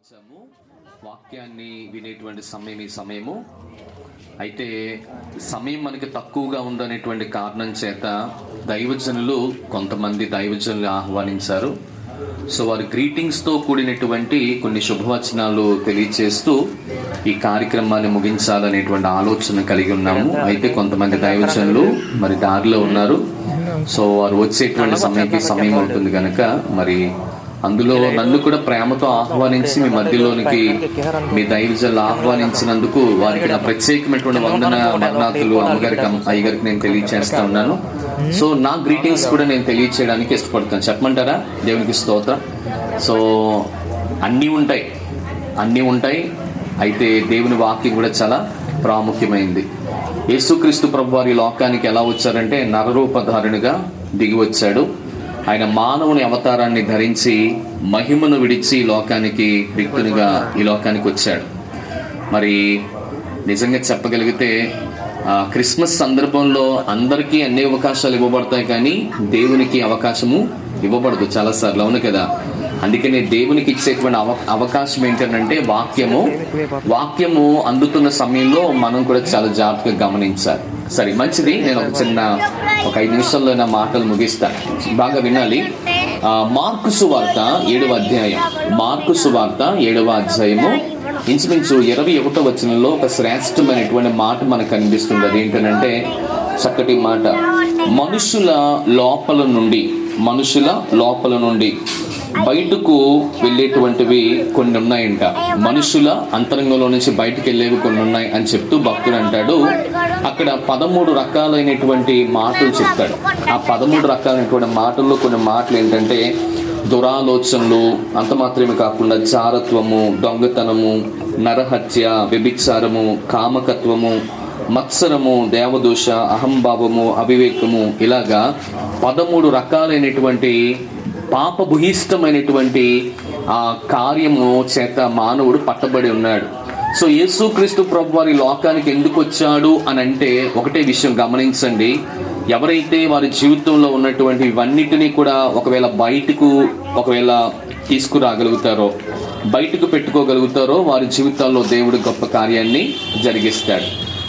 వచ్చాము. వాక్యాన్ని వినేటువంటి సమయం ఈ సమయము. అయితే సమయం మనకి తక్కువగా ఉందనేటువంటి కారణం చేత దైవజనులు కొంతమంది దైవజనులు ఆహ్వానించారు. సో వారి గ్రీటింగ్స్తో కూడినటువంటి కొన్ని శుభవచనాలు తెలియచేస్తూ ఈ కార్యక్రమాన్ని ముగించాలనేటువంటి ఆలోచన కలిగి ఉన్నాము. అయితే కొంతమంది దైవజనులు మరి దారిలో ఉన్నారు. సో వారు వచ్చేటువంటి సమయం అవుతుంది కనుక మరి అందులో నన్ను కూడా ప్రేమతో ఆహ్వానించి మీ మధ్యలోనికి మీ దైవజనులు ఆహ్వానించినందుకు వారికి నా ప్రత్యేకమైనటువంటి వందనాలు అమ్మగారికి అయ్యగారికి నేను తెలియచేస్తా ఉన్నాను. సో నా గ్రీటింగ్స్ కూడా నేను తెలియచేయడానికి ఇష్టపడతాను. చెప్పమంటారా? దేవునికి స్తోత్రం. సో అన్నీ ఉంటాయి. అయితే దేవుని వాక్యం కూడా చాలా ప్రాముఖ్యమైంది. యేసుక్రీస్తు ప్రభు వారి లోకానికి ఎలా వచ్చారంటే నరరూపధారునిగా దిగి వచ్చాడు. ఆయన మానవుని అవతారాన్ని ధరించి మహిమను విడిచి లోకానికి వ్యక్తునిగా ఈ లోకానికి వచ్చాడు. మరి నిజంగా చెప్పగలిగితే క్రిస్మస్ సందర్భంలో అందరికీ అన్ని అవకాశాలు ఇవ్వబడతాయి, కానీ దేవునికి అవకాశము ఇవ్వబడదు చాలాసార్లు. అవును కదా? అందుకనే దేవునికి ఇచ్చేటువంటి అవకాశం ఏంటంటే వాక్యము అందుతున్న సమయంలో మనం కూడా చాలా జాగ్రత్తగా గమనించాలి. సరే, మంచిది. నేను ఒక 5 నిమిషాల్లో నా మాటలు ముగిస్తాను. బాగా వినాలి. మార్కు సువార్త 7వ అధ్యాయం. మార్కు సువార్త 7వ అధ్యాయము ఇంచుమించు 21వ వచనంలో ఒక శ్రేష్టమైనటువంటి మాట మనకు కనిపిస్తుంది. అదేంటంటే చక్కటి మాట. మనుషుల లోపల నుండి బయటకు వెళ్ళేటువంటివి కొన్ని ఉన్నాయంట. మనుషుల అంతరంగంలో నుంచి బయటకు వెళ్ళేవి కొన్ని ఉన్నాయి అని చెప్తూ భక్తుడు అంటాడు. అక్కడ 13 రకాలైనటువంటి మాటలు చెప్తాడు. ఆ 13 రకాలైనటువంటి మాటల్లో కొన్ని మాటలు ఏంటంటే దురాలోచనలు, అంత మాత్రమే కాకుండా జారత్వము, దొంగతనము, నరహత్య, వ్యభిచారము, కామకత్వము, మత్సరము, దేవదోష, అహంభావము, అవివేకము, ఇలాగా 13 రకాలైనటువంటి పాపభూయిష్టమైనటువంటి ఆ కార్యము చేత మానవుడు పట్టబడి ఉన్నాడు. సో యేసుక్రీస్తు ప్రభు వారి లోకానికి ఎందుకు వచ్చాడు అని అంటే ఒకటే విషయం గమనించండి. ఎవరైతే వారి జీవితంలో ఉన్నటువంటి ఇవన్నిటినీ కూడా ఒకవేళ తీసుకురాగలుగుతారో, బయటకు పెట్టుకోగలుగుతారో, వారి జీవితాల్లో దేవుడు గొప్ప కార్యాన్ని జరిగిస్తాడు.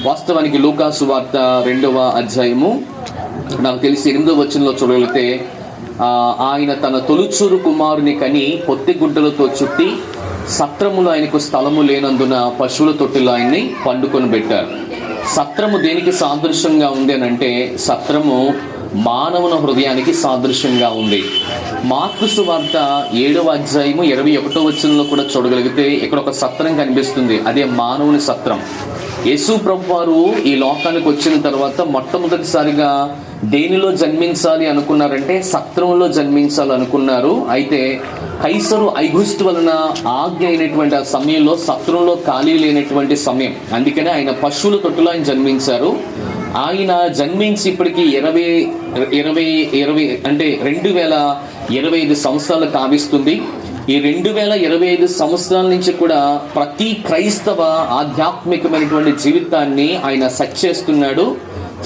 వాస్తవానికి లూకా సువార్త 2వ అధ్యాయము నాకు తెలిసి 8వ వచనంలో చూడగలిగితే ఆయన తన తొలుచూరు కుమారుని కని పొత్తి గుడ్డలతో చుట్టి సత్రములో ఆయనకు స్థలము లేనందున పశువుల తొట్టిలో ఆయన్ని పండుకొని పెట్టారు. సత్రము దేనికి సాదృశ్యంగా ఉంది అని అంటే సత్రము మానవుని హృదయానికి సాదృశ్యంగా ఉంది. మార్కు సువార్త 7వ అధ్యాయము 21వ వచనంలో కూడా చూడగలిగితే ఇక్కడ ఒక సత్రం కనిపిస్తుంది. అదే మానవుని సత్రం. యేసు ప్రభు వారు ఈ లోకానికి వచ్చిన తర్వాత మొట్టమొదటిసారిగా దేనిలో జన్మించాలి అనుకున్నారంటే సత్రంలో జన్మించాలి అనుకున్నారు. అయితే కైసరు ఐగుస్తు వలన ఆజ్ఞ అయినటువంటి ఆ సమయంలో సత్రంలో ఖాళీ లేనటువంటి సమయం. అందుకనే ఆయన పశువుల తొట్టులో ఆయన జన్మించారు. ఆయన జన్మించి ఇప్పటికీ 2025 సంవత్సరాలు కావిస్తుంది. ఈ 2025 సంవత్సరాల నుంచి కూడా ప్రతి క్రైస్తవ ఆధ్యాత్మికమైనటువంటి జీవితాన్ని ఆయన సెట్ చేస్తున్నాడు.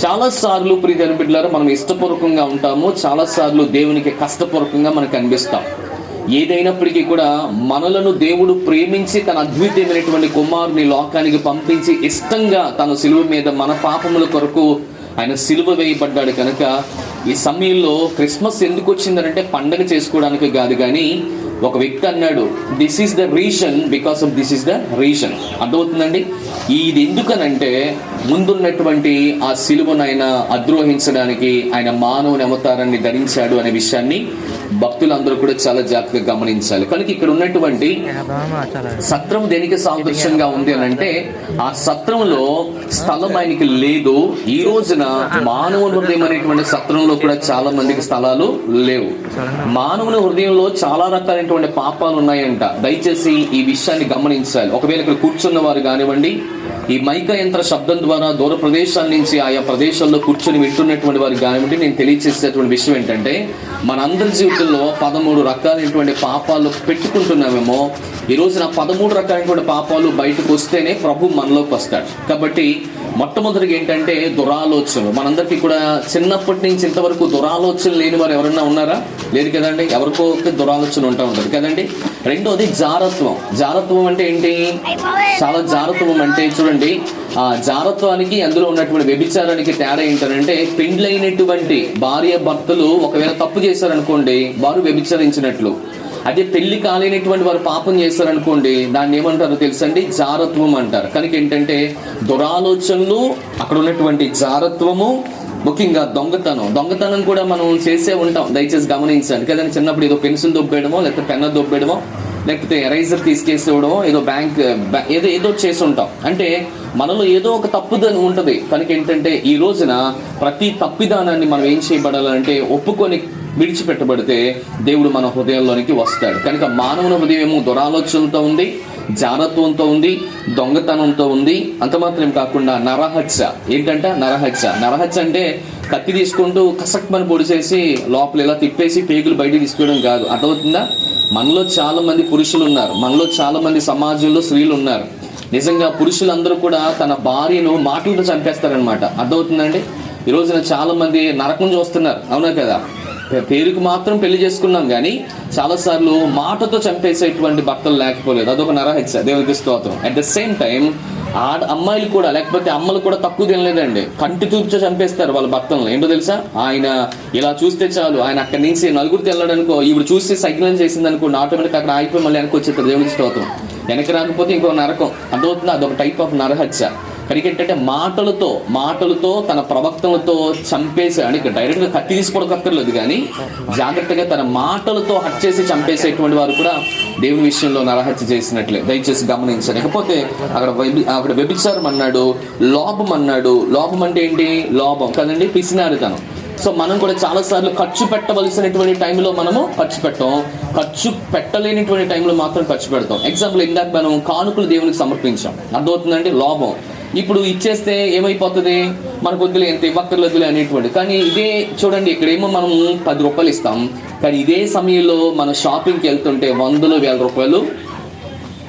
చాలాసార్లు ప్రియమైన బిడ్డలారా మనం ఇష్టపూర్వకంగా ఉంటాము, చాలాసార్లు దేవునికి కష్టపూర్వకంగా మనకు అనిపిస్తాం. ఏదైనప్పటికీ కూడా మనలను దేవుడు ప్రేమించి తన అద్వితీయమైనటువంటి కుమారుని లోకానికి పంపించి ఇష్టంగా తన సిలువ మీద మన పాపముల కొరకు ఆయన సిలువ వేయబడ్డాడు. కనుక ఈ సమయంలో క్రిస్మస్ ఎందుకు వచ్చిందనంటే పండగ చేసుకోవడానికి కాదు, కానీ ఒక వ్యక్తి అన్నాడు, this is the reason because of this is the reason. అర్థమవుతుందండి? ఇది ఎందుకనంటే ముందున్నటువంటి ఆ సిలువను ఆయన అద్రోహించడానికి ఆయన మానవుని అవతారాన్ని ధరించాడు అనే విషయాన్ని భక్తులందరూ కూడా చాలా జాగ్రత్తగా గమనించాలి. కనుక ఇక్కడ ఉన్నటువంటి సత్రం దేనికి సాదృశ్యంగా ఉంది అని అంటే ఆ సత్రంలో స్థలం ఆయనకి లేదు. ఈ రోజున మానవుని హృదయం అనేటువంటి సత్రంలో కూడా చాలా మందికి స్థలాలు లేవు. మానవుని హృదయంలో చాలా రకాలైనటువంటి పాపాలు ఉన్నాయంట. దయచేసి ఈ విషయాన్ని గమనించాలి. ఒకవేళ ఇక్కడ కూర్చున్న వారు కానివ్వండి, ఈ మైకా యంత్ర శబ్దం ద్వారా దూర ప్రదేశాల నుంచి ఆయా ప్రదేశాల్లో కూర్చొని వింటున్నటువంటి వారికి కానివ్వండి, నేను తెలియచేసేటువంటి విషయం ఏంటంటే మనందరి జీవితంలో 13 రకాలైనటువంటి పాపాలు పెట్టుకుంటున్నామేమో. ఈ రోజున 13 రకాలైనటువంటి పాపాలు బయటకు వస్తేనే ప్రభు మనలోకి వస్తాడు. కాబట్టి మొట్టమొదటిగా ఏంటంటే దురాలోచనలు. మనందరికీ కూడా చిన్నప్పటి నుంచి ఇంతవరకు దురాలోచనలు లేని వారు ఎవరన్నా ఉన్నారా? లేదు కదండి. ఎవరికో ఒక దురాలోచన ఉంటుంది కదండి. రెండోది జారత్వం. జారత్వం అంటే ఏంటి? చాలా జారత్వం అంటే చూడండి, ఆ జారత్వానికి అందులో ఉన్నటువంటి వ్యభిచారానికి తేడా ఏంటంటే, పెండ్లైనటువంటి భార్య భర్తలు ఒకవేళ తప్పు చేశారనుకోండి, వారు వ్యభిచరించినట్లు. అదే పెళ్లి కాలేనటువంటి వారు పాపం చేస్తారనుకోండి, దాన్ని ఏమంటారో తెలుసండి? జారత్వం అంటారు. కనుక ఏంటంటే దురాలోచనలు, అక్కడ ఉన్నటువంటి జారత్వము, ముఖ్యంగా దొంగతనం కూడా మనం చేసే ఉంటాం. దయచేసి గమనించండి కదండి. చిన్నప్పుడు ఏదో పెన్సిల్ దొబ్బేయడమో, లేకపోతే పెన్న దొబ్బేయడమో, లేకపోతే ఎరైజర్ తీసుకేసేవడమో, ఏదో ఏదో చేసి ఉంటాం. అంటే మనలో ఏదో ఒక తప్పుదని ఉంటుంది. కనుక ఏంటంటే ఈ రోజున ప్రతి తప్పిదానాన్ని మనం ఏం చేయబడాలంటే ఒప్పుకొని విడిచిపెట్టబడితే దేవుడు మన హృదయంలోనికి వస్తాడు. కనుక మానవుని హృదయం ఏమో దురాలోచనతో ఉంది, జారత్వంతో ఉంది, దొంగతనంతో ఉంది. అంత మాత్రం కాకుండా నరహత్య. ఏంటంట? నరహత్య అంటే కత్తి తీసుకుంటూ కసక్మని పొడిచేసి లోపల ఇలా తిప్పేసి పేగులు బయట తీసుకోవడం కాదు. అర్థమవుతుందా? మనలో చాలా మంది పురుషులు ఉన్నారు, మనలో చాలా మంది సమాజంలో స్త్రీలు ఉన్నారు. నిజంగా పురుషులందరూ కూడా తన భార్యను మాటలతో చంపేస్తారనమాట. అర్థమవుతుందండి? ఈ రోజున చాలా మంది నరకం చూస్తున్నారు, అవునా కదా? పేరుకు మాత్రం పెళ్లి చేసుకున్నాం కానీ చాలాసార్లు మాటతో చంపేసేటువంటి భర్తలు లేకపోలేదు. అదొక నరహత్య. దేవునికి స్తోత్రం. అట్ ద సేమ్ టైం అమ్మాయిలు కూడా, లేకపోతే అమ్మలు కూడా తక్కువ తినలేదండి. కంటి చూపుతో చంపేస్తారు వాళ్ళ భర్తలను. ఏంటో తెలుసా? ఆయన ఇలా చూస్తే చాలు, ఆయన అక్కడి నుంచి నలుగురితో వెళ్ళడానికో, ఇప్పుడు చూస్తే సైకిల్ చేసింది అనుకోండి, ఆటోమేటిక్ అక్కడ ఆగిపోయి మళ్ళీ వెనక్కి వచ్చేస్తారు. దేవునికి స్తోత్రం. వెనక్కి రాకపోతే ఇంకో నరకం. అర్థమవుతుంది? అదొక టైప్ ఆఫ్ నరహత్య. కనుక ఏంటంటే మాటలతో తన ప్రవక్తలతో చంపేసే, అని డైరెక్ట్గా కత్తి తీసుకోవక్కర్లేదు కానీ జాగ్రత్తగా తన మాటలతో హత్య చేసి చంపేసేటువంటి వారు కూడా దేవుని విషయంలో నరహత్య చేసినట్లే. దయచేసి గమనించండి. లేకపోతే అక్కడ వ్యభిచారం అన్నాడు, లోపం అన్నాడు. లోపం అంటే ఏంటి? లోపం కదండి, పిసినారితనం. సో మనం కూడా చాలాసార్లు ఖర్చు పెట్టవలసినటువంటి టైంలో మనము ఖర్చు పెట్టాం, ఖర్చు పెట్టలేనిటువంటి టైంలో మాత్రం ఖర్చు పెడతాం. ఎగ్జాంపుల్, ఇందాక మనం కానుకలు దేవునికి సమర్పించాం. అర్థమవుతుందండి? లోపం. ఇప్పుడు ఇచ్చేస్తే ఏమైపోతుంది? మనకు వద్దులే, ఎంత ఇవ్వక్కర్లేదులే అనేటువంటి. కానీ ఇదే చూడండి, ఇక్కడేమో మనం 10 రూపాయలు ఇస్తాం, కానీ ఇదే సమయంలో మనం షాపింగ్కి వెళ్తుంటే 100,000 రూపాయలు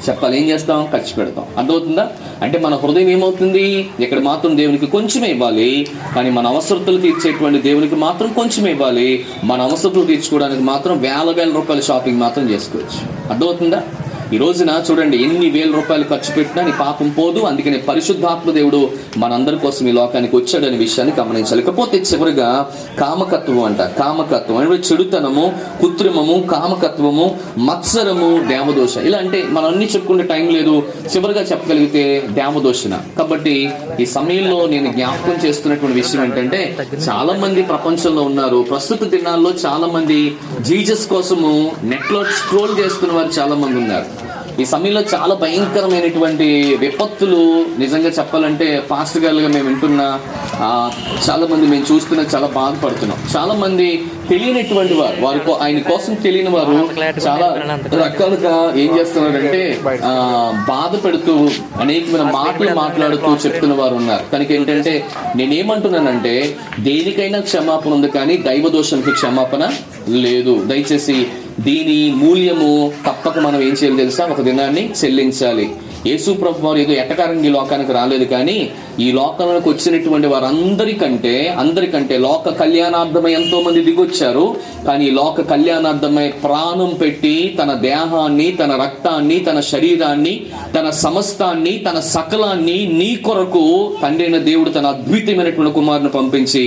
చెప్పాలి ఏం చేస్తాం? ఖర్చు పెడతాం. అర్థమవుతుందా? అంటే మన హృదయం ఏమవుతుంది? ఇక్కడ మాత్రం దేవునికి కొంచెమే ఇవ్వాలి, కానీ మన అవసరతలు తీర్చేటువంటి దేవునికి మాత్రం కొంచెమే ఇవ్వాలి. మన అవసరతలు తీర్చుకోవడానికి మాత్రం వేల రూపాయల షాపింగ్ మాత్రం చేసుకోవచ్చు. అర్థమవుతుందా? ఈ రోజున చూడండి, ఎన్ని వేల రూపాయలు ఖర్చు పెట్టినా నీ పాపం పోదు. అందుకనే పరిశుద్ధాత్మ దేవుడు మనందరి కోసం ఈ లోకానికి వచ్చాడనే విషయాన్ని గమనించాలి. ఇకపోతే చివరిగా కామకత్వం అంట. కామకత్వం అంటే చెడుతనము, కృత్రిమము, కామకత్వము, మత్సరము, దేవదోష. ఇలా అంటే మనం అన్ని చెప్పుకునే టైం లేదు. చివరిగా చెప్పగలిగితే దేవదోషణ. కాబట్టి ఈ సమయంలో నేను జ్ఞాపకం చేస్తున్నటువంటి విషయం ఏంటంటే, చాలా మంది ప్రపంచంలో ఉన్నారు. ప్రస్తుత దినాల్లో చాలా మంది జీసస్ కోసము నెట్లో స్క్రోల్ చేస్తున్న వారు చాలా మంది ఉన్నారు. ఈ సమయంలో చాలా భయంకరమైనటువంటి విపత్తులు నిజంగా చెప్పాలంటే ఫాస్ట్ గాలుగా మేము వింటున్న చాలా మంది మేము చూస్తున్న చాలా బాధపడుతున్నాం. చాలా మంది తెలియనటువంటి వారు ఆయన కోసం తెలియని వారు చాలా రకాలుగా ఏం చేస్తున్నారంటే బాధ పెడుతూ అనేకమైన మాటలు మాట్లాడుతూ చెప్తున్న వారు ఉన్నారు. కనుక ఏంటంటే నేనేమంటున్నానంటే, దేనికైనా క్షమాపణ ఉంది కానీ దైవ దోషానికి క్షమాపణ లేదు. దయచేసి దీని మూల్యము తప్పక మనం ఏం చేయాలి తెలుసా? ఒక దినాన్ని చెల్లించాలి. యేసు ప్రభు వారు ఏదో ఎట్టకారంగా ఈ లోకానికి రాలేదు, కానీ ఈ లోకానికి వచ్చినటువంటి అందరికంటే లోక కళ్యాణార్థమై ఎంతో మంది దిగొచ్చారు. కానీ ఈ లోక కళ్యాణార్థమై ప్రాణం పెట్టి తన దేహాన్ని, తన రక్తాన్ని, తన శరీరాన్ని, తన సమస్తాన్ని, తన సకలాన్ని నీ కొరకు తండ్రి అయిన దేవుడు తన అద్భుతమైనటువంటి కుమారుని పంపించి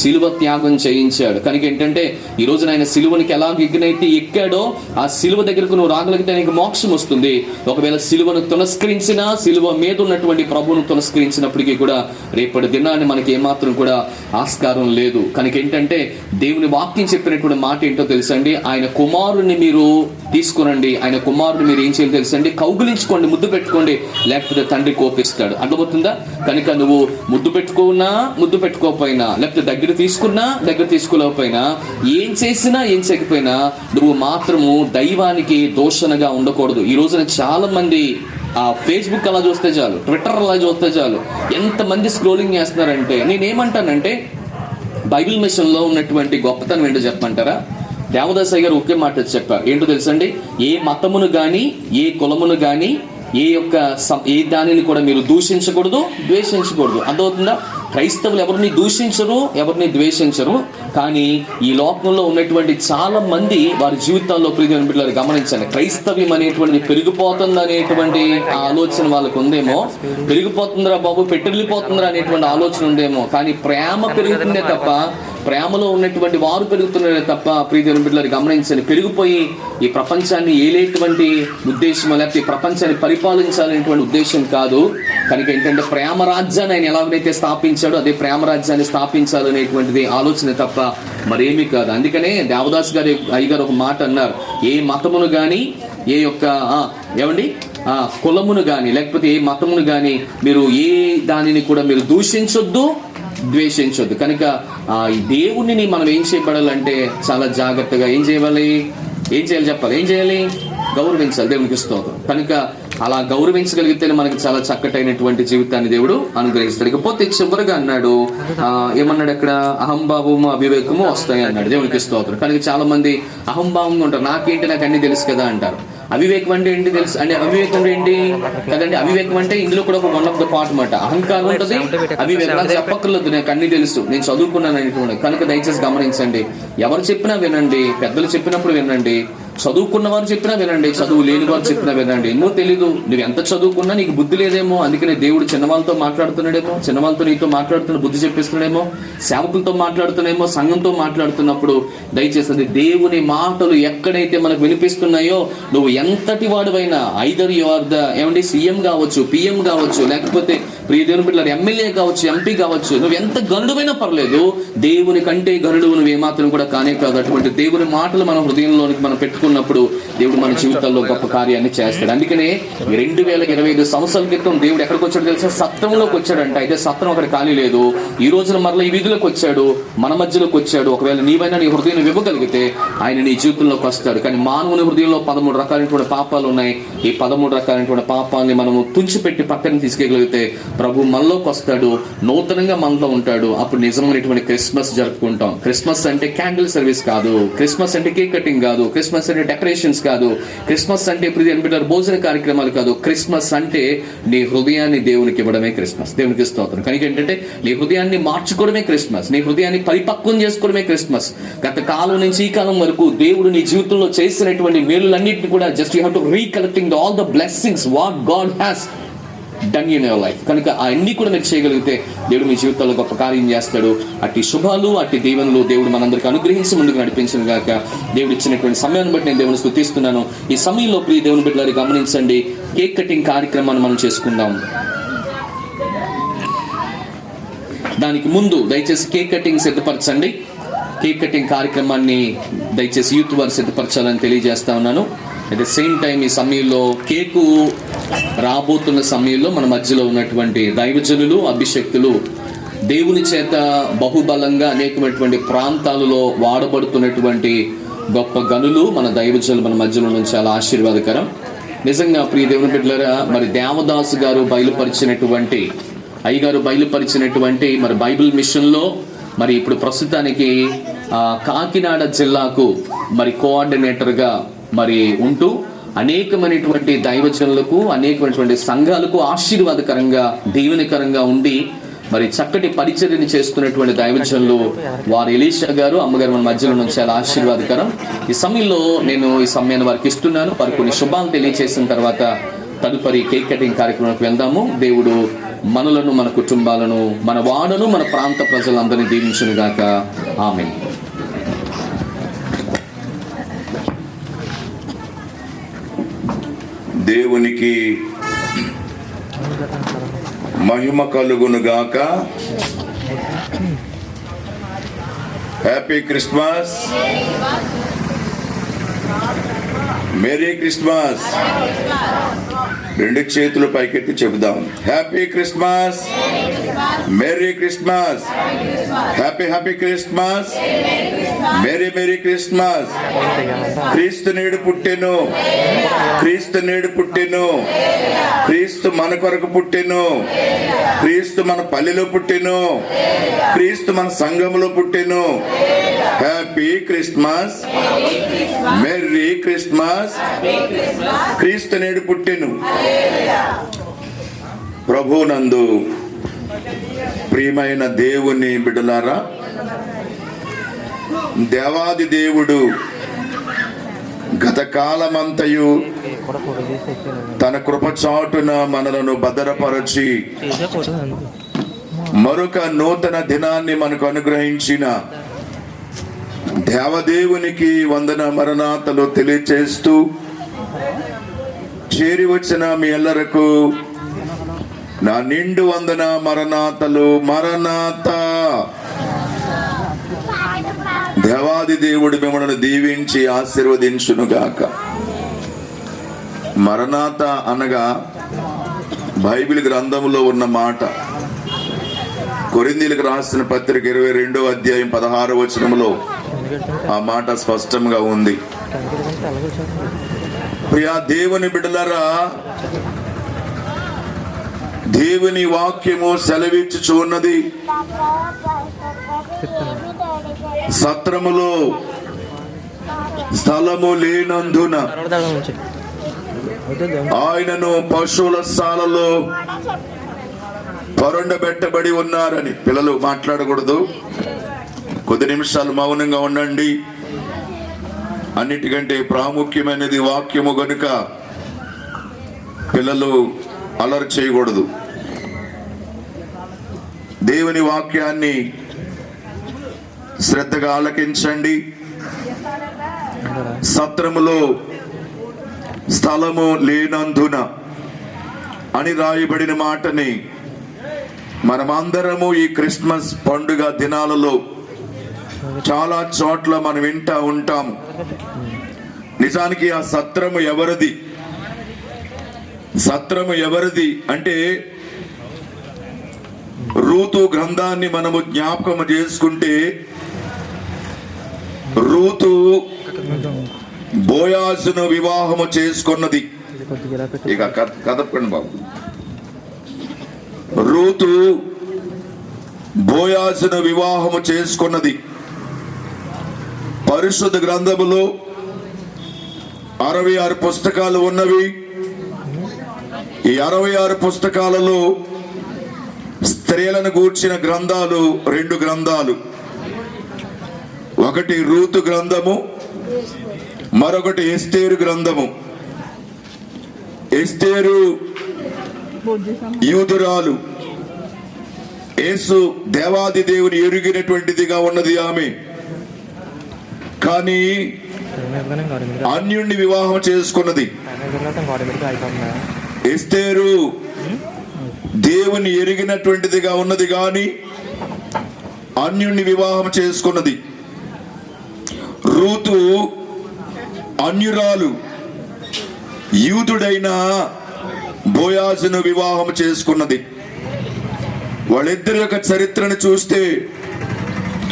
సిలువ త్యాగం చేయించాడు. కనుక ఏంటంటే ఈ రోజున ఆయన సిలువనికి ఎలా ఎగ్గినైతే ఎక్కాడో, ఆ సిలువ దగ్గరకు నువ్వు రాగలిగితే నీకు మోక్షం వస్తుంది. ఒకవేళ సిలువను తిరస్కరించినా, సిలువ మీద ఉన్నటువంటి ప్రభువును తిరస్కరించినప్పటికీ కూడా రేపటి దినాన్ని మనకి ఏమాత్రం కూడా ఆస్కారం లేదు. కనుక ఏంటంటే దేవుని వాక్యం చెప్పినటువంటి మాట ఏంటో తెలుసండి? ఆయన కుమారుని మీరు తీసుకురండి, ఆయన కుమారుని మీరు ఏం చేయాలి తెలుసండి? కౌగులించుకోండి, ముద్దు పెట్టుకోండి, లేకపోతే తండ్రి కోపిస్తాడు. అర్థమవుతుందా? కనుక నువ్వు ముద్దు పెట్టుకున్నా, ముద్దు పెట్టుకోకపోయినా, లేకపోతే దగ్గర తీసుకున్నా, దగ్గర తీసుకోలేకపోయినా, ఏం చేసినా ఏం చేయకపోయినా నువ్వు మాత్రము దైవానికి దోషణగా ఉండకూడదు. ఈ రోజున చాలా మంది ఫేస్బుక్ అలా చూస్తే చాలు, ట్విట్టర్ అలా చూస్తే చాలు, ఎంతమంది స్క్రోలింగ్ చేస్తున్నారంటే, నేనేమంటానంటే బైబిల్ మిషన్లో ఉన్నటువంటి గొప్పతనం ఏంటో చెప్పమంటారా? దేవదాసయ్య గారు ఒకే మాట చెప్పారు. ఏంటో తెలుసండి? ఏ మతమును కానీ, ఏ కులమును కానీ, ఏ దానిని కూడా మీరు దూషించకూడదు, ద్వేషించకూడదు. అర్థమవుతుందా? క్రైస్తవులు ఎవరిని దూషించరు, ఎవరిని ద్వేషించరు. కానీ ఈ లోకంలో ఉన్నటువంటి చాలా మంది వారి జీవితాల్లో ప్రియమైన బిడ్డలు గమనించండి, క్రైస్తవ్యం అనేటువంటిది పెరిగిపోతుంది అనేటువంటి ఆలోచన వాళ్ళకు ఉందేమో, పెరిగిపోతుందిరా బాబు, పెట్టిల్లిపోతుందిరా అనేటువంటి ఆలోచన ఉందేమో. కానీ ప్రేమ పెరుగుతుందే తప్ప, ప్రేమలో ఉన్నటువంటి వారు పెరుగుతున్నారే తప్ప ప్రియమైన బిడ్డలు గమనించండి, పెరిగిపోయి ఈ ప్రపంచాన్ని ఏలేటువంటి ఉద్దేశం, లేకపోతే ఈ ప్రపంచాన్ని పరిపాలించాలనేటువంటి ఉద్దేశం కాదు. కనుక ఏంటంటే ప్రేమ రాజ్యాన్ని ఆయన ఎలాగైతే స్థాపించాడో అదే ప్రేమ రాజ్యాన్ని స్థాపించాలనేటువంటిది ఆలోచన తప్ప మరేమీ కాదు. అందుకనే దేవదాస్ గారి అయ్యగారు ఒక మాట అన్నారు, ఏ మతమును కానీ, ఏ యొక్క కులమును కానీ, లేకపోతే ఏ మతమును కానీ మీరు ఏ దానిని కూడా మీరు దూషించొద్దు, ద్వేషించొద్దు. కనుక దేవుణ్ణి మనం ఏం చేయబడాలంటే చాలా జాగ్రత్తగా ఏం చేయాలి చెప్పాలి, ఏం చేయాలి? గౌరవించాలి. దేవునికి స్తోత్రం. కనుక అలా గౌరవించగలిగితేనే మనకి చాలా చక్కటైనటువంటి జీవితాన్ని దేవుడు అనుగ్రహిస్తాడు. ఇకపోతే చివరిగా అన్నాడు, ఏమన్నాడు అక్కడ? అహంభావము అవివేకము వస్తాయి అన్నాడు. దేవునికి స్తోత్రం. కనుక చాలా మంది అహంభావంగా ఉంటారు, నాకేంటి, నాకు అన్ని తెలుసు కదా అంటారు. అవివేకం అంటే ఏంటి తెలుసు అంటే, అవివేకం ఏంటి కదండి? అవివేకం అంటే ఇందులో కూడా ఒక వన్ ఆఫ్ ద పార్ట్ మాట. అహంకారం ఉంటుంది, అవివేకం. నాకు చెప్పక్కర్లేదు, నాకు అన్ని తెలుసు, నేను చదువుకున్నాను అనేటువంటి. కనుక దయచేసి గమనించండి, ఎవరు చెప్పినా వినండి, పెద్దలు చెప్పినప్పుడు వినండి, చదువుకున్న వారు చెప్పినా వినండి, చదువు లేని వారు చెప్పినా వినండి. ఎన్నో తెలీదు, నువ్వు ఎంత చదువుకున్నా నీకు బుద్ధి లేదేమో, అందుకనే దేవుడు చిన్నవాళ్ళతో మాట్లాడుతున్నాడేమో, చిన్నవాళ్ళతో నీతో మాట్లాడుతున్న బుద్ధి చెప్పిస్తున్నాడేమో, సేవకులతో మాట్లాడుతున్నామో, సంఘంతో మాట్లాడుతున్నప్పుడు దయచేసి అది దేవుని మాటలు ఎక్కడైతే మనకు వినిపిస్తున్నాయో, నువ్వు ఎంతటి వాడువైనా, either you are the CM కావచ్చు, పిఎం కావచ్చు, లేకపోతే ప్రియ దేవుని బిడ్డలారా ఎమ్మెల్యే కావచ్చు, ఎంపీ కావచ్చు, నువ్వు ఎంత గనుడువైనా పర్లేదు, దేవుని కంటే గనుడు నువ్వు ఏమాత్రం కూడా కానే కాదు. అటువంటి దేవుని మాటలు మన హృదయంలోనికి మనం పెట్టుకున్నప్పుడు దేవుడు మన జీవితాల్లో గొప్ప కార్యాన్ని చేస్తాడు. అందుకనే 2025 సంవత్సరాల క్రితం దేవుడు ఎక్కడికి వచ్చాడు తెలుసా? సత్రంలోకి వచ్చాడంట. అయితే సత్రం అక్కడ ఖాళీ లేదు. ఈ రోజున మరలా ఈ వీధిలోకి వచ్చాడు, మన మధ్యలోకి వచ్చాడు. ఒకవేళ నీవైనా నీ హృదయం ఇవ్వగలిగితే ఆయన నీ జీవితంలోకి వస్తాడు. కానీ మానవుని హృదయంలో 13 రకాలైనటువంటి పాపాలు ఉన్నాయి. ఈ 13 రకాలైనటువంటి పాపాలని మనము తుంచిపెట్టి పక్కన తీసుకెళ్ళగలిగితే ప్రభు మనలోకి వస్తాడు, నూతనంగా మనలో ఉంటాడు. అప్పుడు నిజమైనటువంటి క్రిస్మస్ జరుపుకుంటాం. క్రిస్మస్ అంటే క్యాండిల్ సర్వీస్ కాదు, క్రిస్మస్ అంటే కేక్ కటింగ్ కాదు, క్రిస్మస్ అంటే డెకరేషన్స్ కాదు, క్రిస్మస్ అంటే భోజన కార్యక్రమాలు కాదు. క్రిస్మస్ అంటే నీ హృదయాన్ని దేవునికి ఇవ్వడమే క్రిస్మస్. దేవునికి స్తోత్రం. కనుక ఏంటంటే నీ హృదయాన్ని మార్చుకోవడమే క్రిస్మస్, నీ హృదయాన్ని పరిపక్వం చేసుకోవడమే క్రిస్మస్. గత కాలం నుంచి ఈ కాలం వరకు దేవుడు నీ జీవితంలో చేసినటువంటి మేలులన్నింటినీ కూడా just you have to recollecting all the blessings what God has done in your life. కనుక అన్ని కూడా మీరు చేయగలిగితే దేవుడు మీ జీవితంలో గొప్ప కార్యం చేస్తాడు. అట్టి శుభాలు, అట్టి దీవెనలు దేవుడు మనందరికీ అనుగ్రహించి ముందుకు నడిపించిన గాక. దేవుడు ఇచ్చినటువంటి సమయాన్ని బట్టి నేను దేవుని స్తుతిస్తున్నాను. ఈ సమయంలో ప్రియ దేవుని బిడ్డలారా గమనించండి, కేక్ కటింగ్ కార్యక్రమాన్ని మనం చేసుకుందాం. దానికి ముందు దయచేసి కేక్ కటింగ్ సిద్ధపరచండి. కేక్ కటింగ్ కార్యక్రమాన్ని దయచేసి యూత్ వారు సిద్ధపరచాలని తెలియజేస్తా ఉన్నాను. అట్ ద సేమ్ టైం ఈ సమయంలో కేకు రాబోతున్న సమయంలో మన మధ్యలో ఉన్నటువంటి దైవజనులు, అభిషక్తులు, దేవుని చేత బహుబలంగా అనేకమైనటువంటి ప్రాంతాలలో వాడబడుతున్నటువంటి గొప్ప గనులు మన దైవజనులు మన మధ్యలో నుంచి చాలా ఆశీర్వాదకరం. నిజంగా ప్రియ దేవుని బిడ్డలారా, మరి దేవదాసు గారు బయలుపరిచినటువంటి మరి బైబిల్ మిషన్లో మరి ఇప్పుడు ప్రస్తుతానికి కాకినాడ జిల్లాకు మరి కోఆర్డినేటర్గా మరి ఉంటూ అనేకమైనటువంటి దైవజనులకు, అనేకమైనటువంటి సంఘాలకు ఆశీర్వాదకరంగా, దీవెనకరంగా ఉండి మరి చక్కటి పరిచర్యని చేస్తున్నటువంటి దైవజనులు వారు ఎలీషా గారు, అమ్మగారు మన మధ్యలో నుంచి చాలా ఆశీర్వాదకరం. ఈ సమయంలో నేను ఈ సమయాన్ని వారికి ఇస్తున్నాను. వారు కొన్ని శుభాలు తెలియజేసిన తర్వాత తదుపరి కేక్ కటింగ్ కార్యక్రమానికి వెళ్దాము. దేవుడు మనలను, మన కుటుంబాలను, మన వాడను, మన ప్రాంత ప్రజలందరినీ దీవించును గాక. ఆమేన్. దేవునికి మహిమ కలుగును గాక. Happy Christmas, merry Christmas. రెండు చేతులు పైకెత్తి చెబుదాం. Happy Christmas, merry Christmas, happy happy Christmas, merry merry Christmas. క్రీస్తు నేడు పుట్టెను, క్రీస్తు నేడు పుట్టెను, క్రీస్తు మన కొరకు పుట్టెను, క్రీస్తు మన పల్లెలో పుట్టెను, క్రీస్తు మన సంఘములో పుట్టెను, హ్యాపీ క్రిస్మస్, మెర్రీ క్రిస్మస్. క్రీస్తు నేడు పుట్టెను. ప్రభునందు ప్రియమైన దేవుని బిడ్డలారా, దేవాది దేవుడు గత కాలమంతయు తన కృపచాటున మనలను భద్రపరచి మరొక నూతన దినాన్ని మనకు అనుగ్రహించిన దేవదేవునికి వందన మరణాతలు తెలియచేస్తూ, చేరి వచ్చిన మీ ఎల్లరకు నా నిండు వందన మరణాతలు. మరణాత. దేవాది దేవుడు మిమ్మల్ని దీవించి ఆశీర్వదించునుగాక. మరణాత అనగా బైబిల్ గ్రంథంలో ఉన్న మాట. కొరింథీయులకు రాసిన పత్రిక 22వ అధ్యాయం 16వ వచనంలో ఆ మాట స్పష్టంగా ఉంది. ప్రియా దేవుని బిడ్డలారా, దేవుని వాక్యము సెలవిచ్చుచున్నది, సత్రములో స్థలము లేనందున ఆయనను పశువుల శాలలో పరుండబెట్టబడి ఉన్నారని. పిల్లలు మాట్లాడకూడదు, కొద్ది నిమిషాలు మౌనంగా ఉండండి. అన్నిటికంటే ప్రాముఖ్యమైనది వాక్యము గనుక పిల్లలు అలర్ చేయకూడదు. దేవుని వాక్యాన్ని శ్రద్ధగా ఆలకించండి. సత్రములో స్థలము లేనందున అని రాయబడిన మాటని మనమందరము ఈ క్రిస్మస్ పండుగ దినాలలో చాలా చోట్ల మనం వింటా ఉంటాము. నిజానికి ఆ సత్రము ఎవరిది? సత్రము ఎవరిది అంటే, రూతు గ్రంథాన్ని మనము జ్ఞాపకం చేసుకుంటే, రూతు బోయాజును వివాహము చేసుకున్నది. ఇక కదపండి బాబు. రూతు బోయాజును వివాహము చేసుకున్నది. పరిశుద్ధ గ్రంథములో 66 పుస్తకాలు ఉన్నవి. ఈ 66 పుస్తకాలలో స్త్రీలను గూర్చిన గ్రంథాలు 2 గ్రంథాలు. ఒకటి రూతు గ్రంథము, మరొకటి ఎస్తేరు గ్రంథము. ఎస్తేరు యూదురాలు, యేసు దేవాది దేవుని ఎరిగినటువంటిదిగా ఉన్నది ఆమె. కానీ అన్యుణ్ణి వివాహం చేసుకున్నది. ఎస్తేరు దేవుని ఎరిగినటువంటిదిగా ఉన్నది కానీ అన్యుణ్ణి వివాహం చేసుకున్నది. రూతు అన్యురాలు, యూదుడైన బోయాజును వివాహం చేసుకున్నది. వాళ్ళిద్దరి యొక్క చరిత్రను చూస్తే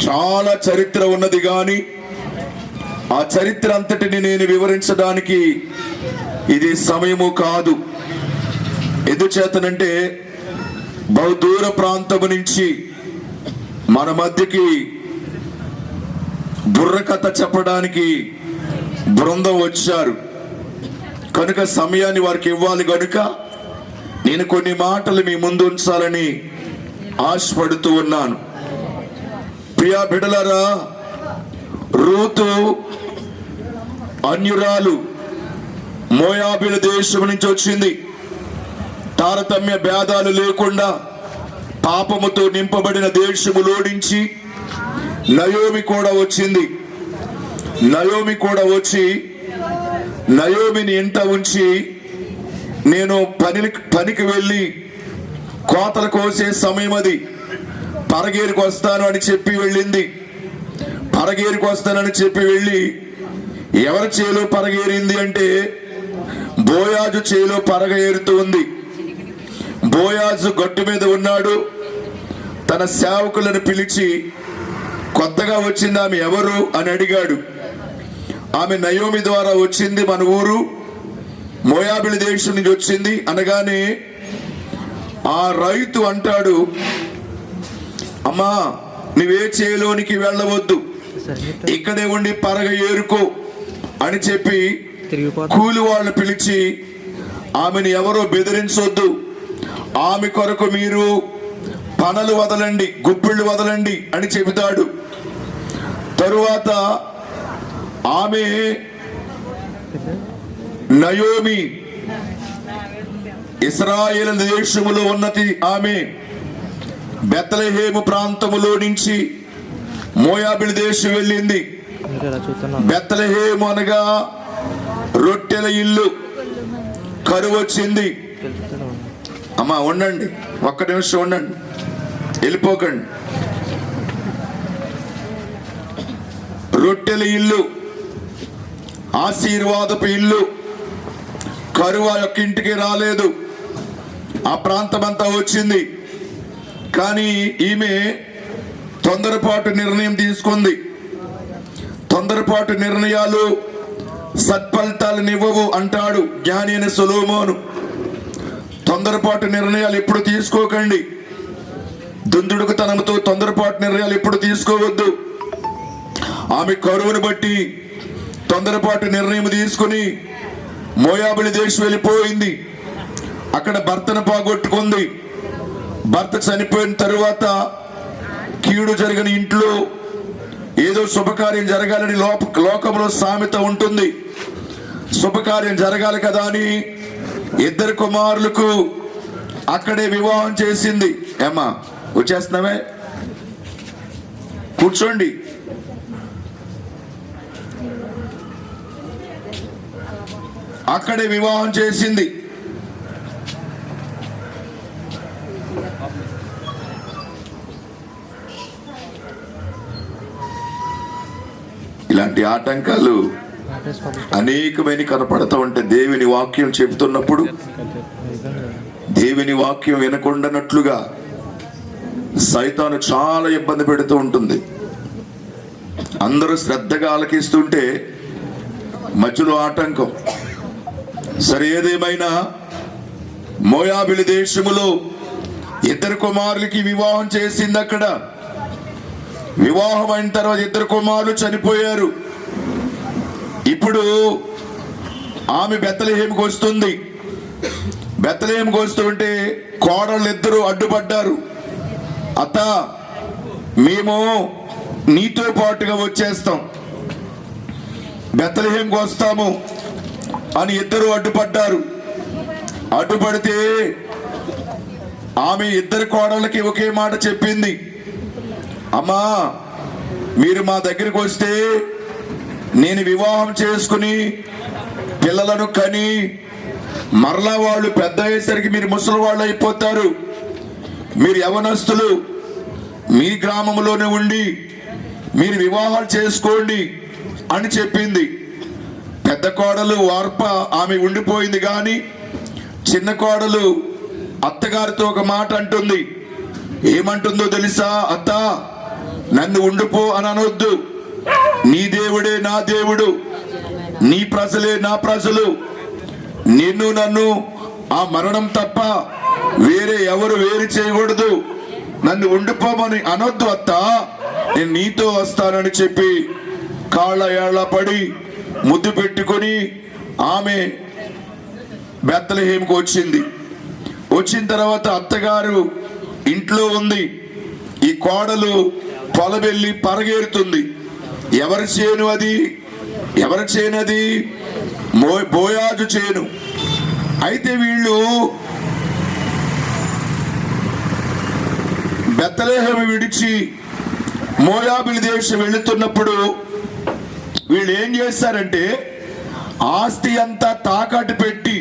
చాలా చరిత్ర ఉన్నది కానీ ఆ చరిత్ర అంతటిని నేను వివరించడానికి ఇది సమయము కాదు. ఎందుచేతనంటే బహుదూర ప్రాంతము నుంచి మన మధ్యకి బుర్రకథ చెప్పడానికి బృందం వచ్చారు కనుక సమయాన్ని వారికి ఇవ్వాలి కనుక నేను కొన్ని మాటలు మీ ముందు ఉంచాలని ఆశపడుతూ ఉన్నాను. ప్రియా బిడ్డలారా, రూతు అన్యురాలు, మోయాబీల దేశం నుంచి వచ్చింది. తారతమ్య భేదాలు లేకుండా పాపముతో నింపబడిన దేశములోడించి నయోమి కూడా వచ్చింది. నయోమి కూడా వచ్చి నయోమిని ఇంట ఉంచి, నేను పనికి వెళ్ళి కోతలు కోసే సమయం అది, పరగేరుకు వస్తాను అని చెప్పి వెళ్ళింది. పరగేరుకు వస్తానని చెప్పి వెళ్ళి ఎవరి చేలో పరగేరింది అంటే బోయాజు చేలో పరగేరుతూ ఉంది. బోయాజు గట్టు మీద ఉన్నాడు. తన సేవకులను పిలిచి కొత్తగా వచ్చింది ఆమె ఎవరు అని అడిగాడు. ఆమె నయోమి ద్వారా వచ్చింది, మన ఊరు మోయాబిల దేశం నుంచి వచ్చింది అనగానే ఆ రైతు అంటాడు, అమ్మా నువ్వే చేలోనికి వెళ్ళవద్దు, ఇక్కడే ఉండి పరగ ఏరుకో అని చెప్పి తిరిగిపోతా కూలి వాళ్ళు పిలిచి ఆమెను ఎవరో బెదిరించొద్దు, ఆమె కొరకు మీరు పనలు వదలండి, గుప్పిళ్ళు వదలండి అని చెబుతాడు. తరువాత ఆమె నయోమి ఇశ్రాయేలు దేశములో ఉన్నది. ఆమె బెత్లెహేము ప్రాంతములో నుంచి మోయాబిలు దేశం వెళ్ళింది. మీరు ఎలా చూస్తున్నారు? బెత్లెహేము అనగా రొట్టెల ఇల్లు. కరువు వచ్చింది. అమ్మా ఉండండి, ఒక్క నిమిషం ఉండండి, వెళ్ళిపోకండి. రొట్టెల ఇల్లు, ఆశీర్వాదపు ఇల్లు. కరువు ఆ యొక్క ఇంటికి రాలేదు, ఆ ప్రాంతం అంతా వచ్చింది. కానీ ఈమె తొందరపాటు నిర్ణయం తీసుకుంది. తొందరపాటు నిర్ణయాలు సత్ఫలితాలనివ్వవు అంటాడు జ్ఞాని అయిన సొలొమోను. తొందరపాటు నిర్ణయాలు ఎప్పుడు తీసుకోకండి. దుందుడుకుతనంతో తొందరపాటు నిర్ణయాలు ఎప్పుడు తీసుకోవద్దు. ఆమె కరువును బట్టి తొందరపాటు నిర్ణయం తీసుకుని మోయాబుల దేశం వెళ్ళిపోయింది. అక్కడ భర్తను పోగొట్టుకుంది. భర్త చనిపోయిన తరువాత కీడు జరిగిన ఇంట్లో ఏదో శుభకార్యం జరగాలని లోకంలో సామెత ఉంటుంది. శుభకార్యం జరగాలి కదా అని ఇద్దరు కుమారులకు అక్కడే వివాహం చేసింది. ఏమ్మా వచ్చేస్తున్నావే, కూర్చోండి. అక్కడే వివాహం చేసింది. ఇలాంటి ఆటంకాలు అనేకమైన కనపడతా ఉంటే దేవుని వాక్యం చెబుతున్నప్పుడు దేవుని వాక్యం వినకుండానట్లుగా సైతాను చాలా ఇబ్బంది పెడుతూ ఉంటుంది. అందరూ శ్రద్ధగా ఆలకిస్తుంటే మధ్యలో ఆటంకం. సరే, ఏదేమైనా మోయాబిలు దేశములో ఇద్దరు కుమారులకి వివాహం చేసింది. అక్కడ వివాహం అయిన తర్వాత ఇద్దరు కుమారులు చనిపోయారు. ఇప్పుడు ఆమె బెత్లెహేముకు వస్తుంది. బెత్లెహేముకు వస్తుంటే కోడళ్ళు ఇద్దరు అడ్డుపడ్డారు. అత్త, మేము నీతో పాటుగా వచ్చేస్తాం, బెత్లెహేముకు వస్తాము అని ఇద్దరు అడ్డుపడ్డారు. అడ్డుపడితే ఆమె ఇద్దరు కోడళ్ళకి ఒకే మాట చెప్పింది, అమ్మా మీరు మా దగ్గరికి వస్తే నేను వివాహం చేసుకుని పిల్లలను కని మరలా వాళ్ళు పెద్ద అయ్యేసరికి మీరు ముసలి వాళ్ళు అయిపోతారు. మీరు యవనస్తులు, మీ గ్రామంలోనే ఉండి మీరు వివాహాలు చేసుకోండి అని చెప్పింది. పెద్ద కోడలు వార్ప ఆమె ఉండిపోయింది. కానీ చిన్న కోడలు అత్తగారితో ఒక మాట అంటుంది. ఏమంటుందో తెలుసా? అత్త, నన్ను ఉండిపో అని అనొద్దు. నీ దేవుడే నా దేవుడు, నీ ప్రజలే నా ప్రజలు. నిన్ను నన్ను ఆ మరణం తప్ప వేరే ఎవరు వేరు చేయకూడదు. నన్ను ఉండిపోమని అనొద్దు అత్త, నేను నీతో వస్తానని చెప్పి కాళ్ళ ఏళ్ళ పడి ముద్దు పెట్టుకొని ఆమె బెత్లెహేముకు వచ్చింది. వచ్చిన తర్వాత అత్తగారు ఇంట్లో ఉంది. ఈ కోడలు పొలబెల్లి పరగేరుతుంది. ఎవరి చేను అది? ఎవరి చేను అది? బోయాజు చేను. అయితే వీళ్ళు బెత్లెహేము విడిచి మోయాబిలు దేశం వెళుతున్నప్పుడు వీళ్ళు ఏం చేస్తారంటే ఆస్తి అంతా తాకట్టు పెట్టి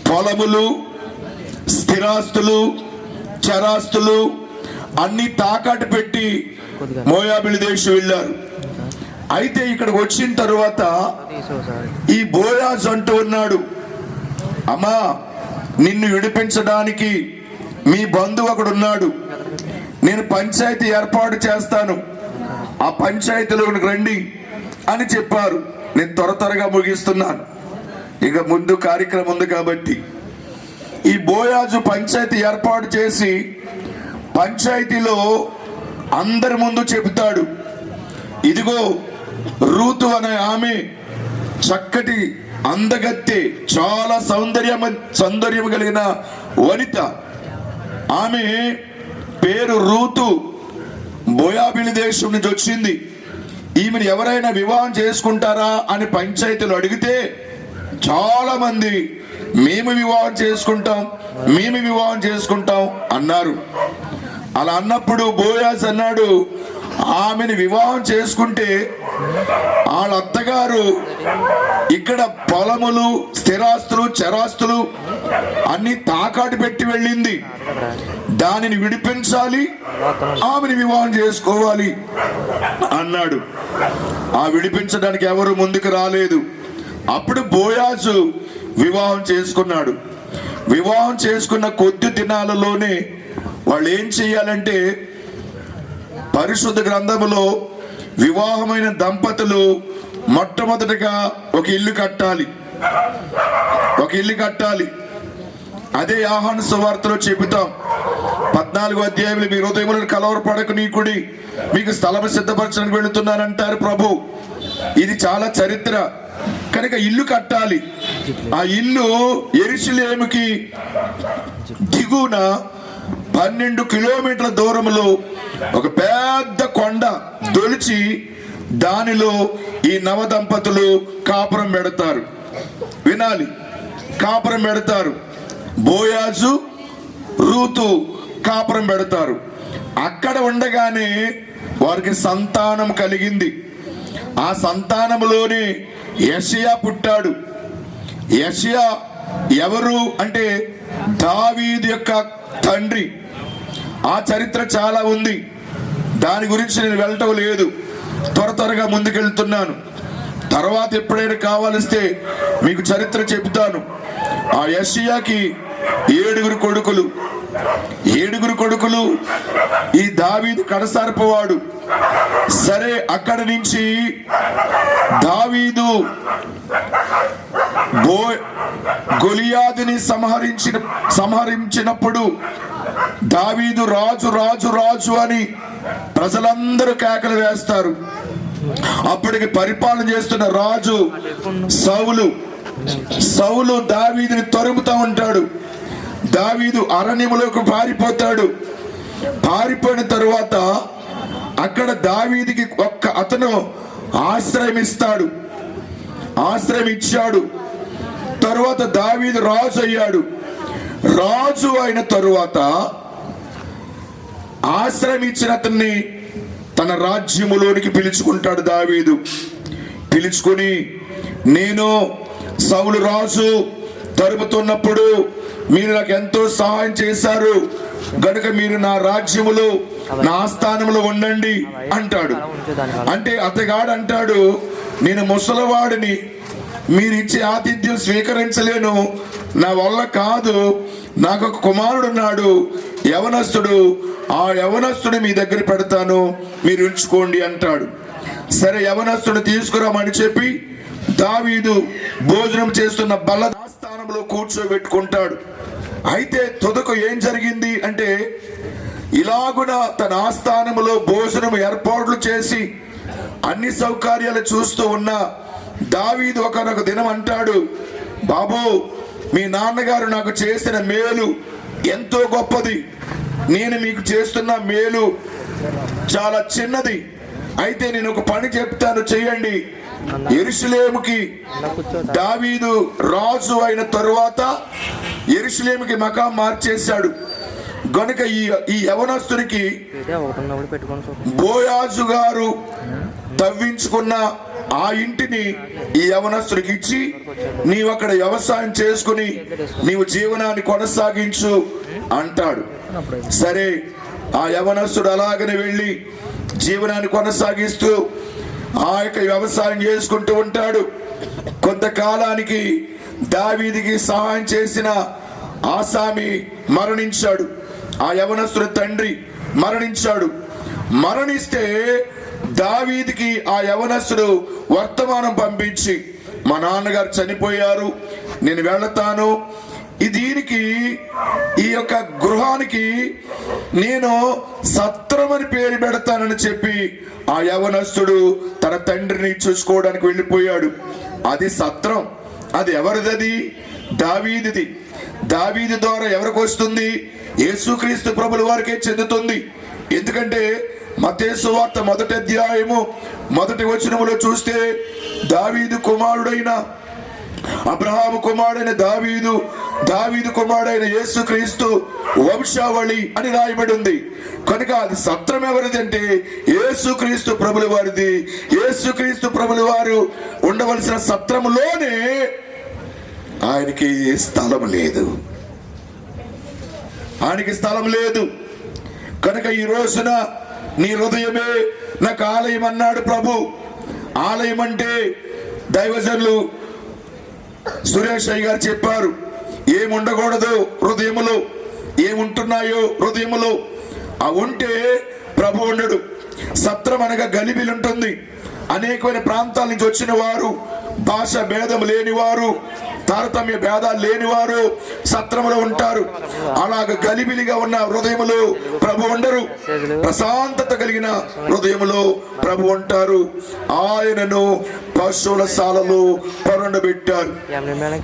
పొలములు, స్థిరాస్తులు, చరాస్తులు అన్ని తాకట్టు పెట్టి మోయాబిలు దేశం వెళ్ళారు. అయితే ఇక్కడికి వచ్చిన తరువాత ఈ బోయాజు అంటూ ఉన్నాడు, అమ్మా నిన్ను విడిపించడానికి మీ బంధువు అక్కడున్నాడు, నేను పంచాయతీ ఏర్పాటు చేస్తాను, ఆ పంచాయతీలోకి రండి అని చెప్పారు. నేను త్వరగా ముగిస్తున్నాను, ఇక ముందు కార్యక్రమం ఉంది కాబట్టి. ఈ బోయాజు పంచాయతీ ఏర్పాటు చేసి పంచాయతీలో అందరి ముందు చెబుతాడు, ఇదిగో రూతు అనే ఆమె చక్కటి అందగత్తె, చాలా సౌందర్యం కలిగిన వనిత. ఆమె పేరు రూతు, మోయాబీలు దేశం నుంచి వచ్చింది. ఈమెను ఎవరైనా వివాహం చేసుకుంటారా అని పంచాయతీలు అడిగితే చాలా మంది మేము వివాహం చేసుకుంటాం అన్నారు. అలా అన్నప్పుడు బోయాజ్ అన్నాడు, ఆమెను వివాహం చేసుకుంటే వాళ్ళ అత్తగారు ఇక్కడ పొలములు, స్థిరాస్తులు, చరాస్తులు అన్ని తాకాటు పెట్టి వెళ్ళింది. దానిని విడిపించాలి, ఆమెను వివాహం చేసుకోవాలి అన్నాడు. ఆ విడిపించడానికి ఎవరు ముందుకు రాలేదు. అప్పుడు బోయాజు వివాహం చేసుకున్నాడు. వివాహం చేసుకున్న కొద్ది దినాలలోనే వాళ్ళు ఏం చెయ్యాలంటే, పరిశుద్ధ గ్రంథములో వివాహమైన దంపతులు మొట్టమొదటిగా ఒక ఇల్లు కట్టాలి. అదే యోహాను సువార్తలో చెబుతాం. 14వ అధ్యాయంలో మీ హృదయములను కలవరపడక నీకుడి, మీకు స్థలం సిద్ధపరచడానికి వెళుతున్నానంటారు ప్రభు. ఇది చాలా చరిత్ర కనుక ఇల్లు కట్టాలి. ఆ ఇల్లు యెరూషలేముకి దిగువన 12 కిలోమీటర్ల దూరంలో ఒక పెద్ద కొండ దొలిచి దానిలో ఈ నవ దంపతులు కాపురం పెడతారు. వినాలి, కాపురం పెడతారు. బోయాజు, రూతు కాపురం పెడతారు. అక్కడ ఉండగానే వారికి సంతానం కలిగింది. ఆ సంతానములోనే యెషయా పుట్టాడు. యెషయా ఎవరు అంటే దావీదు యొక్క తండ్రి. ఆ చరిత్ర చాలా ఉంది, దాని గురించి నేను వెళ్ళటం లేదు, త్వరగా ముందుకెళ్తున్నాను. తర్వాత ఎప్పుడైనా కావాలిస్తే మీకు చరిత్ర చెబుతాను. ఆ యెషయాకి 7 కొడుకులు. ఈ దావీదు కడసార్పవాడు. సరే, అక్కడి నుంచి దావీదు గొలియాదుని సంహరించినప్పుడు దావీదు రాజు అని ప్రజలందరూ కేకలు వేస్తారు. అప్పటికి పరిపాలన చేస్తున్న రాజు సౌలు దావీదుని తరుముతా ఉంటాడు. దావీదు అరణ్యములోకి పారిపోయిన తరువాత అక్కడ దావీదుకి అతను ఆశ్రయం ఇచ్చాడు. తరువాత దావీదు రాజు అయ్యాడు. రాజు అయిన తరువాత ఆశ్రయం ఇచ్చిన అతన్ని తన రాజ్యములోనికి పిలుచుకుంటాడు. దావీదు పిలుచుకుని, నేను సౌలు రాజు తరుముతున్నప్పుడు మీరు నాకు ఎంతో సహాయం చేశారు గనుక మీరు నా రాజ్యములో, నా ఆస్థానములో ఉండండి అంటాడు. అంటే అతగాడు అంటాడు, నేను ముసలివాడిని, మీరు ఇచ్చే ఆతిథ్యం స్వీకరించలేను, నా వల్ల కాదు, నాకు ఒక కుమారుడు ఉన్నాడు, యవనస్తుడు, ఆ యవనస్తుడు మీ దగ్గర పెడతాను, మీరు ఉంచుకోండి అంటాడు. సరే, యవనస్తుడు తీసుకురామని చెప్పి దావీదు భోజనం చేస్తున్న బల్ల స్థానంలో కూర్చోబెట్టుకుంటాడు. అయితే తుదకు ఏం జరిగింది అంటే, ఇలాగున తన ఆస్థానములో భోజనం ఏర్పాట్లు చేసి అన్ని సౌకర్యాలు చూస్తూ ఉన్న దావీదు ఒకనొక దినం అంటాడు, బాబు, మీ నాన్నగారు నాకు చేసిన మేలు ఎంతో గొప్పది, నేను మీకు చేస్తున్న మేలు చాలా చిన్నది. అయితే నేను ఒక పని చెప్తాను, చెయ్యండి. యెరూషలేముకి దావీదు రాజు అయిన తరువాత యెరూషలేముకి మకాం మార్చేశాడు గనుక ఈ యవనస్తునికి బోయాజు గారు తవ్వించుకున్న ఆ ఇంటిని ఈ యవనస్తుడికి ఇచ్చి, నీవు అక్కడ వ్యవసాయం చేసుకుని నీవు జీవనాన్ని కొనసాగించు అంటాడు. సరే, ఆ యవనస్తుడు అలాగనే వెళ్ళి జీవనాన్ని కొనసాగిస్తూ ఆ యొక్క వ్యవసాయం చేసుకుంటూ ఉంటాడు. కొంతకాలానికి దావీదుకి సహాయం చేసిన ఆసామి మరణించాడు. ఆ యవనస్తుడి తండ్రి మరణిస్తే దావీదుకి ఆ యవనస్తుడు వర్తమానం పంపించి, మా నాన్నగారు చనిపోయారు, నేను వెళతాను, దీనికి ఈ యొక్క గృహానికి నేను సత్రం అని పేరు పెడతానని చెప్పి ఆ యవనస్తుడు తన తండ్రిని చూసుకోవడానికి వెళ్ళిపోయాడు. అది సత్రం. అది ఎవరిది? దావీదుది. దావీదు ద్వారా ఎవరికి వస్తుంది? యేసుక్రీస్తు ప్రభుల వారికే చెందుతుంది. ఎందుకంటే మత్తయి సువార్త 1వ అధ్యాయము 1వ వచనములో చూస్తే దావీదు కుమారుడైన అబ్రహాము కుమారుడైన దావీదు, దావీదు కుమారుడైన యేసుక్రీస్తు వంశావళి అని రాయబడి ఉంది. కనుక అది సత్రం ఎవరిది అంటే యేసుక్రీస్తు ప్రభుల వారిది. యేసుక్రీస్తు ప్రభుల వారు ఉండవలసిన సత్రములోనే ఆయనకి స్థలం లేదు. ఆయనకి స్థలం లేదు. కనుక ఈ రోజున నీ హృదయమే నాకు ఆలయం అన్నాడు ప్రభు. ఆలయం అంటే దైవజనులు సురేష్ అయ్య గారు చెప్పారు, ఏముండకూడదు హృదయములో, ఏముంటున్నాయో హృదయములో అవి ఉంటే ప్రభు ఉండడు. సత్రం అనగా గలిబిలి ఉంటుంది. అనేకమైన ప్రాంతాల నుంచి వచ్చిన వారు, భాష భేదం లేనివారు, తారతమ్య భేదాలు లేనివారు సత్రములో ఉంటారు. అలాగ గలిబిలిగా ఉన్న హృదయములో ప్రభు ఉండరు. ప్రశాంతత కలిగిన హృదయములో ప్రభు ఉంటారు. ఆయనను పశువుల శాలలో పరుండబెట్టారు.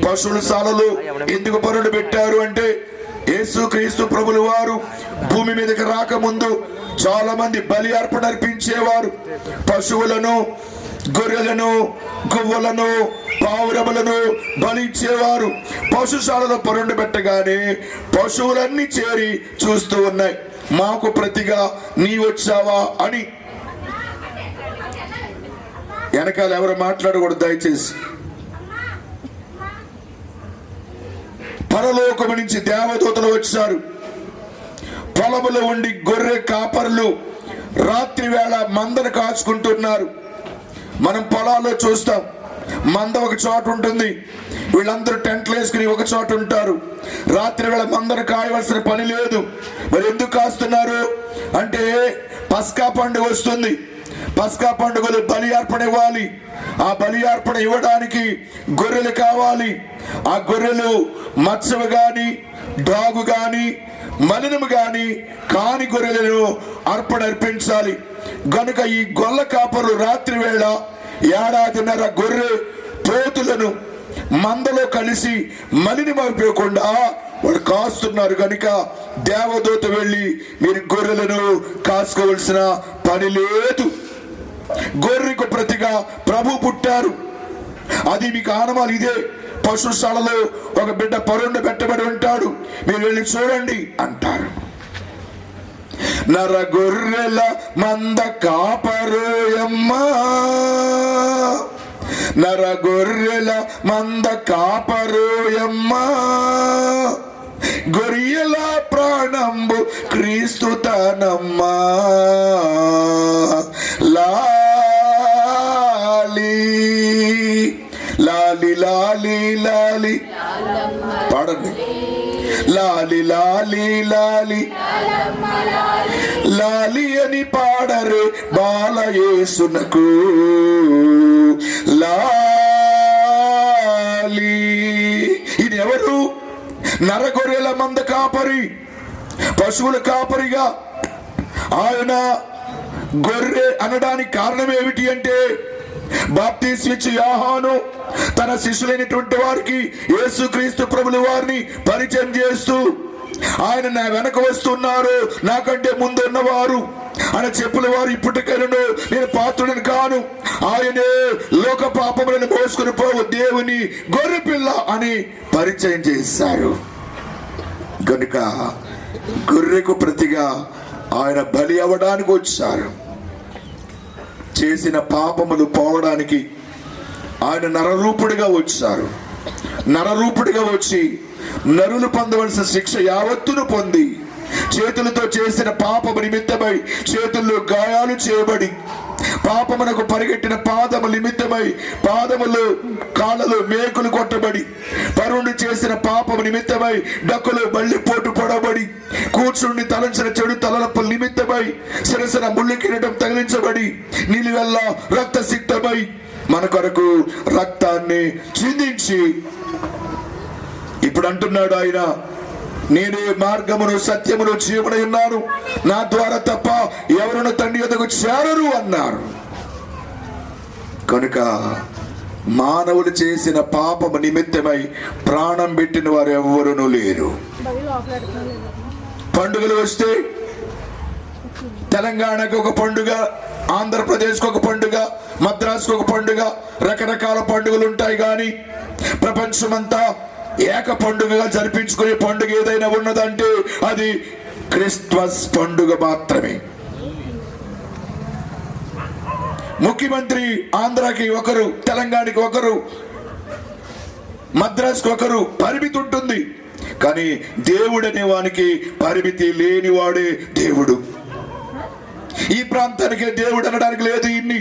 పశువుల శాలలో ఎందుకు పరుండబెట్టారు అంటే యేసుక్రీస్తు ప్రభుల వారు భూమి మీదకి రాకముందు చాలా మంది బలి అర్పణ అర్పించేవారు. పశువులను, గొర్రెలను, గువ్వలను, పావురములను బలిచ్చేవారు. పశుశాలలో పరుండబెట్టగానే పశువులన్నీ చేరి చూస్తూ ఉన్నాయి, మాకు ప్రతిగా నీ వచ్చావా అని. వెనకాల ఎవరు మాట్లాడకూడదు దయచేసి. పరలోకము నుంచి దేవదూతలు వచ్చారు. పొలములో ఉండి గొర్రె కాపరులు రాత్రి వేళ మందను కాచుకుంటున్నారు. మనం పొలాల్లో చూస్తాం, మంద ఒక చోట ఉంటుంది, వీళ్ళందరూ టెంట్లు వేసుకుని ఒక చోట ఉంటారు. రాత్రి వేళ మందను కాయవలసిన పని లేదు. మరి ఎందుకు కాస్తున్నారు అంటే పస్కా పండుగ వస్తుంది. పస్కా పండుగలు బలి అర్పణ ఇవ్వాలి. ఆ బలి అర్పణ ఇవ్వడానికి గొర్రెలు కావాలి. ఆ గొర్రెలు మత్స్యము గాని, డాగు గాని, మలినము గాని కాని గొర్రెలను అర్పణ అర్పించాలి. గనుక ఈ గొల్ల కాపరులు రాత్రి వేళ 1.5 గొర్రె పోతులను మందలో కలిసి మలినమైపోకుండా వాళ్ళు కాస్తున్నారు. కనుక దేవదూత వెళ్ళి మీరు గొర్రెలను కాసుకోవలసిన పని లేదు. గొర్రెకు ప్రతిగా ప్రభు పుట్టారు. అది మీకు ఆనవాలు ఇదే. పశుశాలలో ఒక బిడ్డ పరుండు పెట్టబడి ఉంటాడు, మీరు వెళ్ళి చూడండి అంటారు. నర గొర్రెల మంద కాపరోయమ్మా, నర గొర్రెల మంద కాపరోయమ్మా, గొర్రెల ప్రాణంబు క్రీస్తు తనమ్మా. లాలి లాలి లాలి పాడండి. లాలి లాలి లాలి లాలి అని పాడరే బాలయేసునకు. లాలి. ఇది ఎవరు? నరగొర్రెల మంద కాపరి, పశువుల కాపరిగా ఆయన గొర్రె అనడానికి కారణం ఏమిటి అంటే బాప్తిస్మం ఇచ్చి యోహాను తన శిష్యులైనటువంటి వారికి యేసుక్రీస్తు ప్రభుల వారిని పరిచయం చేస్తూ ఆయన నా వెనక వస్తున్నారు, నాకంటే ముందు ఉన్నవారు అని చెప్పుల వారు ఇప్పటికైనా నేను పాత్రుడని కాను, ఆయనే లోక పాపములను మోసుకుని పోవు దేవుని గొర్రె పిల్ల అని పరిచయం చేశారు. కనుక గొర్రెకు ప్రతిగా ఆయన బలి అవ్వడానికి వచ్చారు. చేసిన పాపములు పోవడానికి ఆయన నరరూపుడిగా వచ్చారు. నరరూపుడిగా వచ్చి నరులు పొందవలసిన శిక్ష యావత్తును పొంది చేతులతో చేసిన పాపము నిమిత్తమై చేతుల్లో గాయాలు చేయబడి పాపమునకు పరిగెట్టిన పాదము నిమిత్తమై పాదములు కాళ్ళలో మేకులు కొట్టబడి పరుండి చేసిన పాపము నిమిత్తమై డక్కులు బల్లిపోటు పొడబడి కూర్చుండి తలంచిన చెడు తలనొప్పుల నిమిత్తమై శిరస్సున ముళ్ళు కిరీటం తగిలించబడి నిలువెల్ల రక్త సిక్తమై మన కొరకు రక్తాన్ని చిందించి ఇప్పుడు అంటున్నాడు ఆయన, నేనే మార్గమును సత్యమును జీవనై ఉన్నాను, నా ద్వారా తప్ప ఎవరును తండ్రి యొద్దకు చేరరు అన్నారు. కనుక మానవులు చేసిన పాపము నిమిత్తమై ప్రాణం పెట్టిన వారు ఎవరునూ లేరు. పండుగలు వస్తే తెలంగాణకు ఒక పండుగ, ఆంధ్రప్రదేశ్కి ఒక పండుగ, మద్రాసుకు ఒక పండుగ, రకరకాల పండుగలు ఉంటాయి. కానీ ప్రపంచమంతా ఏక పండుగగా జరిపించుకునే పండుగ ఏదైనా ఉన్నదంటే అది క్రిస్మస్ పండుగ మాత్రమే. ముఖ్యమంత్రి ఆంధ్రాకి ఒకరు, తెలంగాణకి ఒకరు, మద్రాసుకి ఒకరు పరిమితి ఉంటుంది. కానీ దేవుడనే వానికి పరిమితి లేనివాడే దేవుడు. ఈ ప్రాంతానికి దేవుడు అనడానికి లేదు. ఇన్ని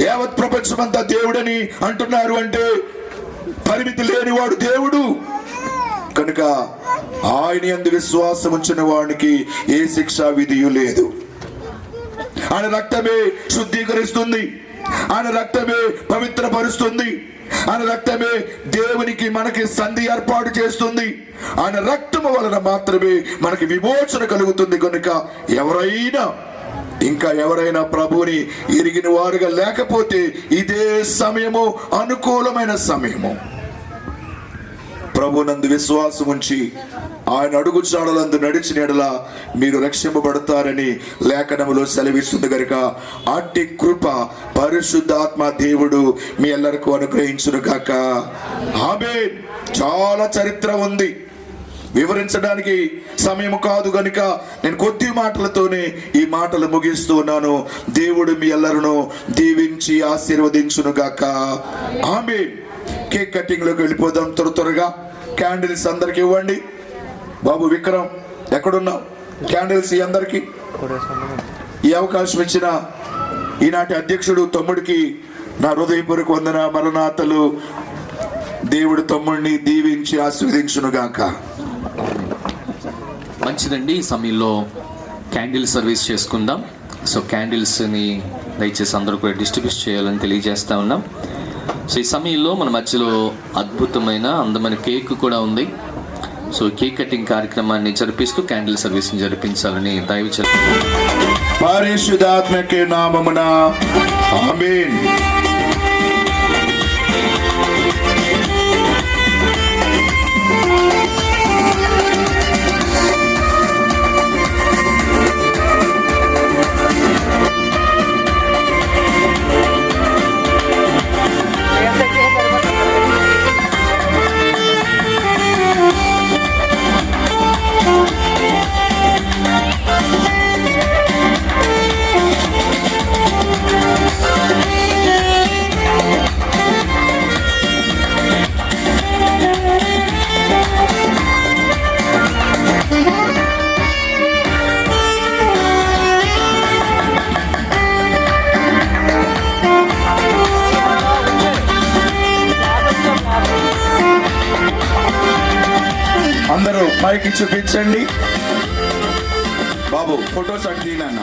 యావత్ ప్రపంచమంతా దేవుడని అంటున్నారు అంటే పరిమితి లేనివాడు దేవుడు. కనుక ఆయన యందు విశ్వాసం ఉంచిన వాడికి ఏ శిక్షా విధియు లేదు. ఆయన రక్తమే శుద్ధీకరిస్తుంది, ఆయన రక్తమే పవిత్రపరుస్తుంది, ఆయన రక్తమే దేవునికి మనకి సంధి ఏర్పాటు చేస్తుంది. ఆయన రక్తము వలన మాత్రమే మనకి విమోచన కలుగుతుంది. కనుక ఎవరైనా ప్రభువుని ఎరిగిన వారుగా లేకపోతే ఇదే సమయము అనుకూలమైన సమయము. ప్రభునందు విశ్వాసం ఉంచి ఆయన అడుగుజాడలందు నడిచిన యెడల మీరు రక్షింపబడతారని లేఖనములో సెలవిస్తుంది. కనుక అట్టి కృప పరిశుద్ధాత్మ దేవుడు మీ ಎಲ್ಲರಿಗೂ అనుగ్రహించును గాక. ఆమేన్. చాలా చరిత్ర ఉంది, వివరించడానికి సమయం కాదు గనుక నేను కొద్ది మాటలతోనే ఈ మాటలు ముగిస్తూ ఉన్నాను. దేవుడు మీ ಎಲ್ಲರను దీవించి ఆశీర్వదించును గాక. ఆమేన్. కేక్ కటింగ్ లోకి వెళ్ళిపోదాం. త్వరగా క్యాండిల్స్ అందరికి ఇవ్వండి. బాబు విక్రమ్ ఎక్కడున్నావు? క్యాండిల్స్ అందరికి. ఈ అవకాశం ఇచ్చిన ఈనాటి అధ్యక్షుడు తమ్ముడికి నా హృదయపూర్వక వందన మరణాతలు. దేవుడు తమ్ముడిని దీవించి ఆశీర్వదించును గాక. మంచిదండి. ఈ సమయంలో క్యాండిల్ సర్వీస్ చేసుకుందాం. సో క్యాండిల్స్ని దయచేసి అందరూ కూడా డిస్ట్రిబ్యూట్ చేయాలని తెలియజేస్తా ఉన్నాం. సో ఈ సమయంలో మన మధ్యలో అద్భుతమైన అందమైన కేక్ కూడా ఉంది. సో కేక్ కటింగ్ కార్యక్రమాన్ని జరిపిస్తూ క్యాండిల్ సర్వీస్ని జరిపించాలని దయచేసి పరిశుద్ధాత్మకే నామమున ఆమేన్. అందరూ పైకి చూపించండి. బాబు ఫొటోస్ అంటే నాన్న.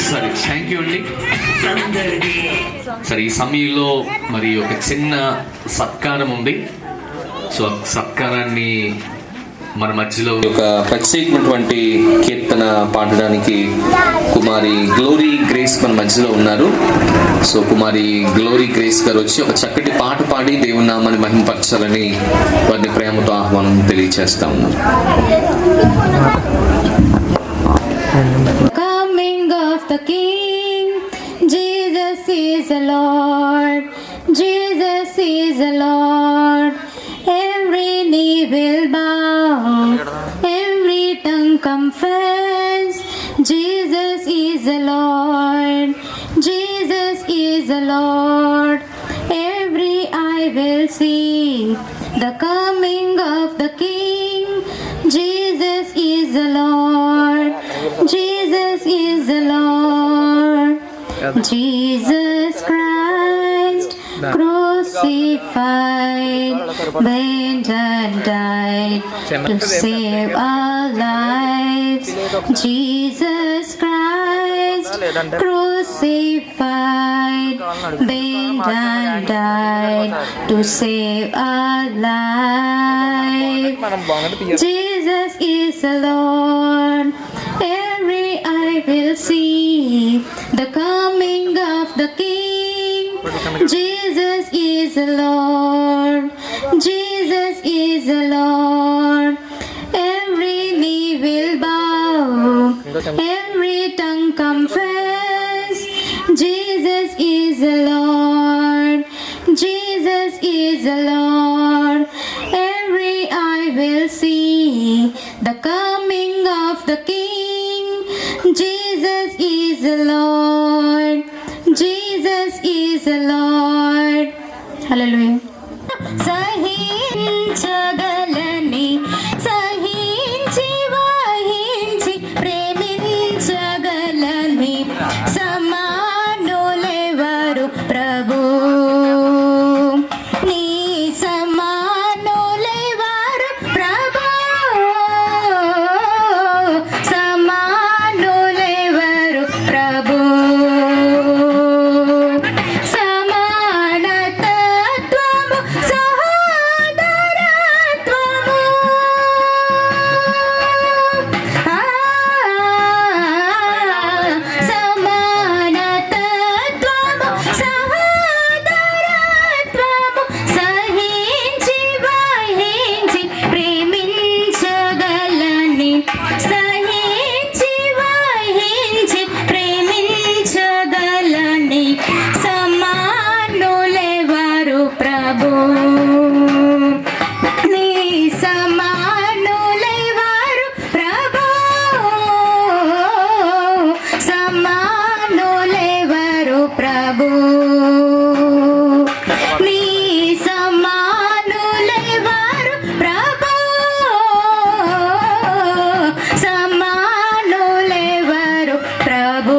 సరే, థ్యాంక్ యూ అండి. సరే, ఈ సమయంలో మరి ఒక చిన్న సత్కారం ఉంది. సో సత్కారాన్ని మన మధ్యలో ఒక ప్రత్యేకమైనటువంటి కీర్తన పాడడానికి కుమారి గ్లోరీ గ్రేస్ మన మధ్యలో ఉన్నారు. సో కుమారి గ్లోరీ గ్రేస్ గారు వచ్చి ఒక చక్కటి పాట పాడి దేవుని నామాన్ని మహిమపరచాలని వారిని ప్రేమతో ఆహ్వానం తెలియజేస్తా ఉన్నాం. Coming of the King, Jesus is the Lord, Jesus is the Lord. Every knee will bow, every tongue confess, Jesus is the Lord, Jesus is the Lord. Every eye will see the coming of the King, Jesus is the Lord, Jesus is the Lord. Jesus Christ, cross crucified, bent and died to save our lives. Jesus Christ, crucified, bent and died to save our lives. Jesus is the Lord. Every eye will see the coming of the King. Jesus is the Lord. Jesus is the Lord. Every knee will bow. Every tongue confess. Jesus is the Lord. Jesus is the Lord. Every eye will see the coming of the King. Jesus is the Lord. Jesus is the Lord. Hallelujah. సహించగలని సహించి వహించి ప్రేమించగలని సమానులెవరు ప్రభు నీ సమానులెవరు ప్రభు సమానులెవరు ప్రభు సమానతత్వము సహోదరత్వము సమానతత్వము సహోదరత్వము సహించి వహించి ప్రేమించగలని సహించి వహించి ప్రేమించగలని సమానులెవరు ప్రభు నీ సమానులెవరు ప్రభు సమానులెవరు ప్రభు నీ సమానులెవరు ప్రభు సమానులెవరు ప్రభు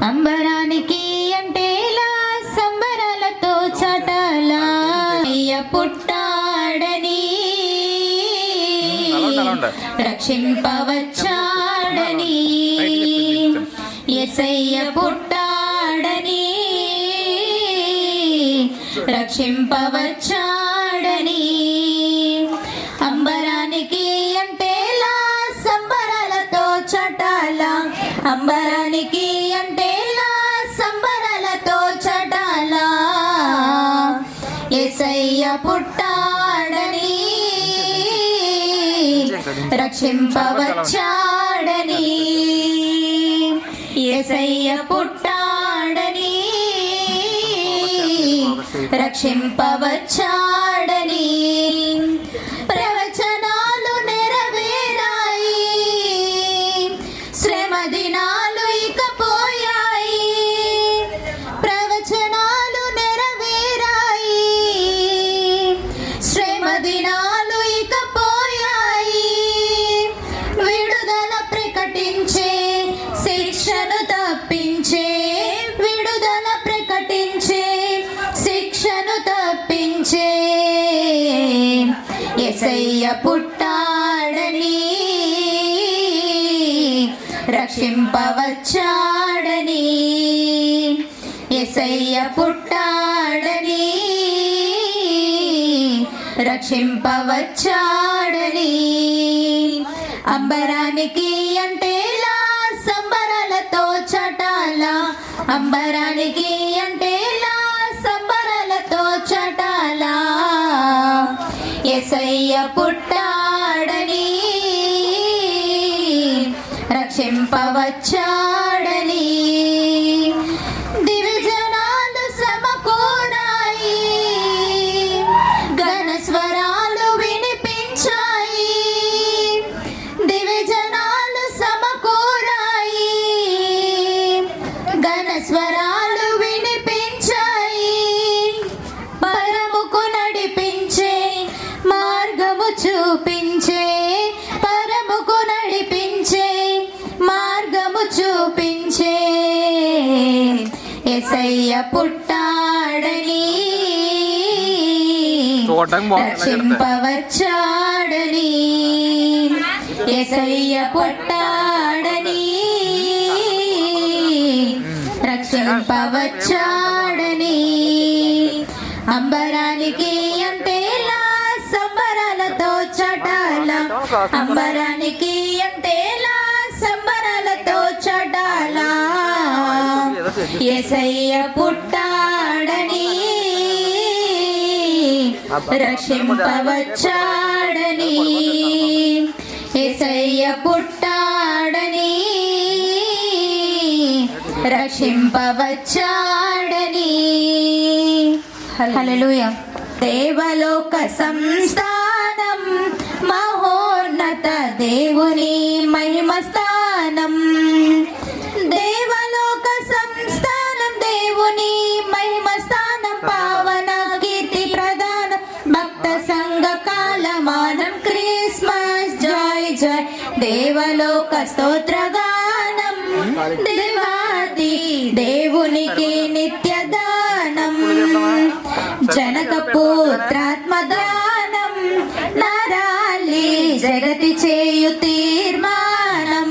అంబరానికి అంటేలా సంబరాలతో చటలా అయ్య పుట్టాడని రక్షింపవచ్చాడని యేసయ్య పుట్టాడని రక్షింపవచ్చాడని అంబరానికి అంటేలా సంబరాలతో చటాల అంబరానికి అంటేలా సంబరాలతో చటాల యేసయ్య పుట్టాడని రక్షింపవచ్చాడని యేసయ్య పుట్టాడని రక్షింపవచ్చాడని ప్రవచనాలు నెరవేరాయి శ్రమ దినాలు ఇక పోయాయి ప్రవచనాలు నెరవేరాయి శ్రమ దినాలు ఇక పోయాయి విడుదల ప్రకటించే శిక్షను తప్పించే విడుదల ప్రకటించే శిక్షను తప్పించే యేసయ్య పుట్టాడని రక్షింపవచ్చాడని యేసయ్య పుట్టాడని రక్షింపవచ్చాడని అంబరానికి అంటేలా సంబరాలతో చటాల అంబరానికి అంటేలా సంబరాలతో చటాల యేసయ్య పుట్టాడని రక్షింపవచ్చాడని దివ్యజనాలు సమకూడాయి ఘన స్వరాలు వినిపించాయి దివ్యజనాలు సమకూడాయి ఘన స్వరాలు వినిపించాయి పరముకు నడిపించే మార్గము చూపించే పరముకు నడిపించే మార్గము చూపించే యేసయ్య పుట్టాడని రక్షింపవచ్చాడని యేసయ్య పుట్టాడని రక్షింపవచ్చాడని అంబరానికి అంతేలా సంబరాలతో చటాల అంబరానికి అంతేలా సంబరాలతో చటాల యేసయ్య పుట్టాడని రక్షింపవచ్చాడని యేసయ్య పుట్టాడని రక్షింపవచ్చాడని. హల్లెలూయా. దేవలోక సంస్థానం మహోన్నత దేవుని మహిమ స్థానం. దేవలోక సంస్థానం దేవుని మహిమ స్థానం. పావన కీర్తి ప్రధాన భక్త సంఘ కాలమానం. క్రిస్మస్ జాయ్ జాయ్ దేవలోక స్తోత్రగానం. దేవాది దేవునికి నిత్యదానం. జనక పుత్రాత్మదానం. నరాలి జగతి చేయు తీర్మానం.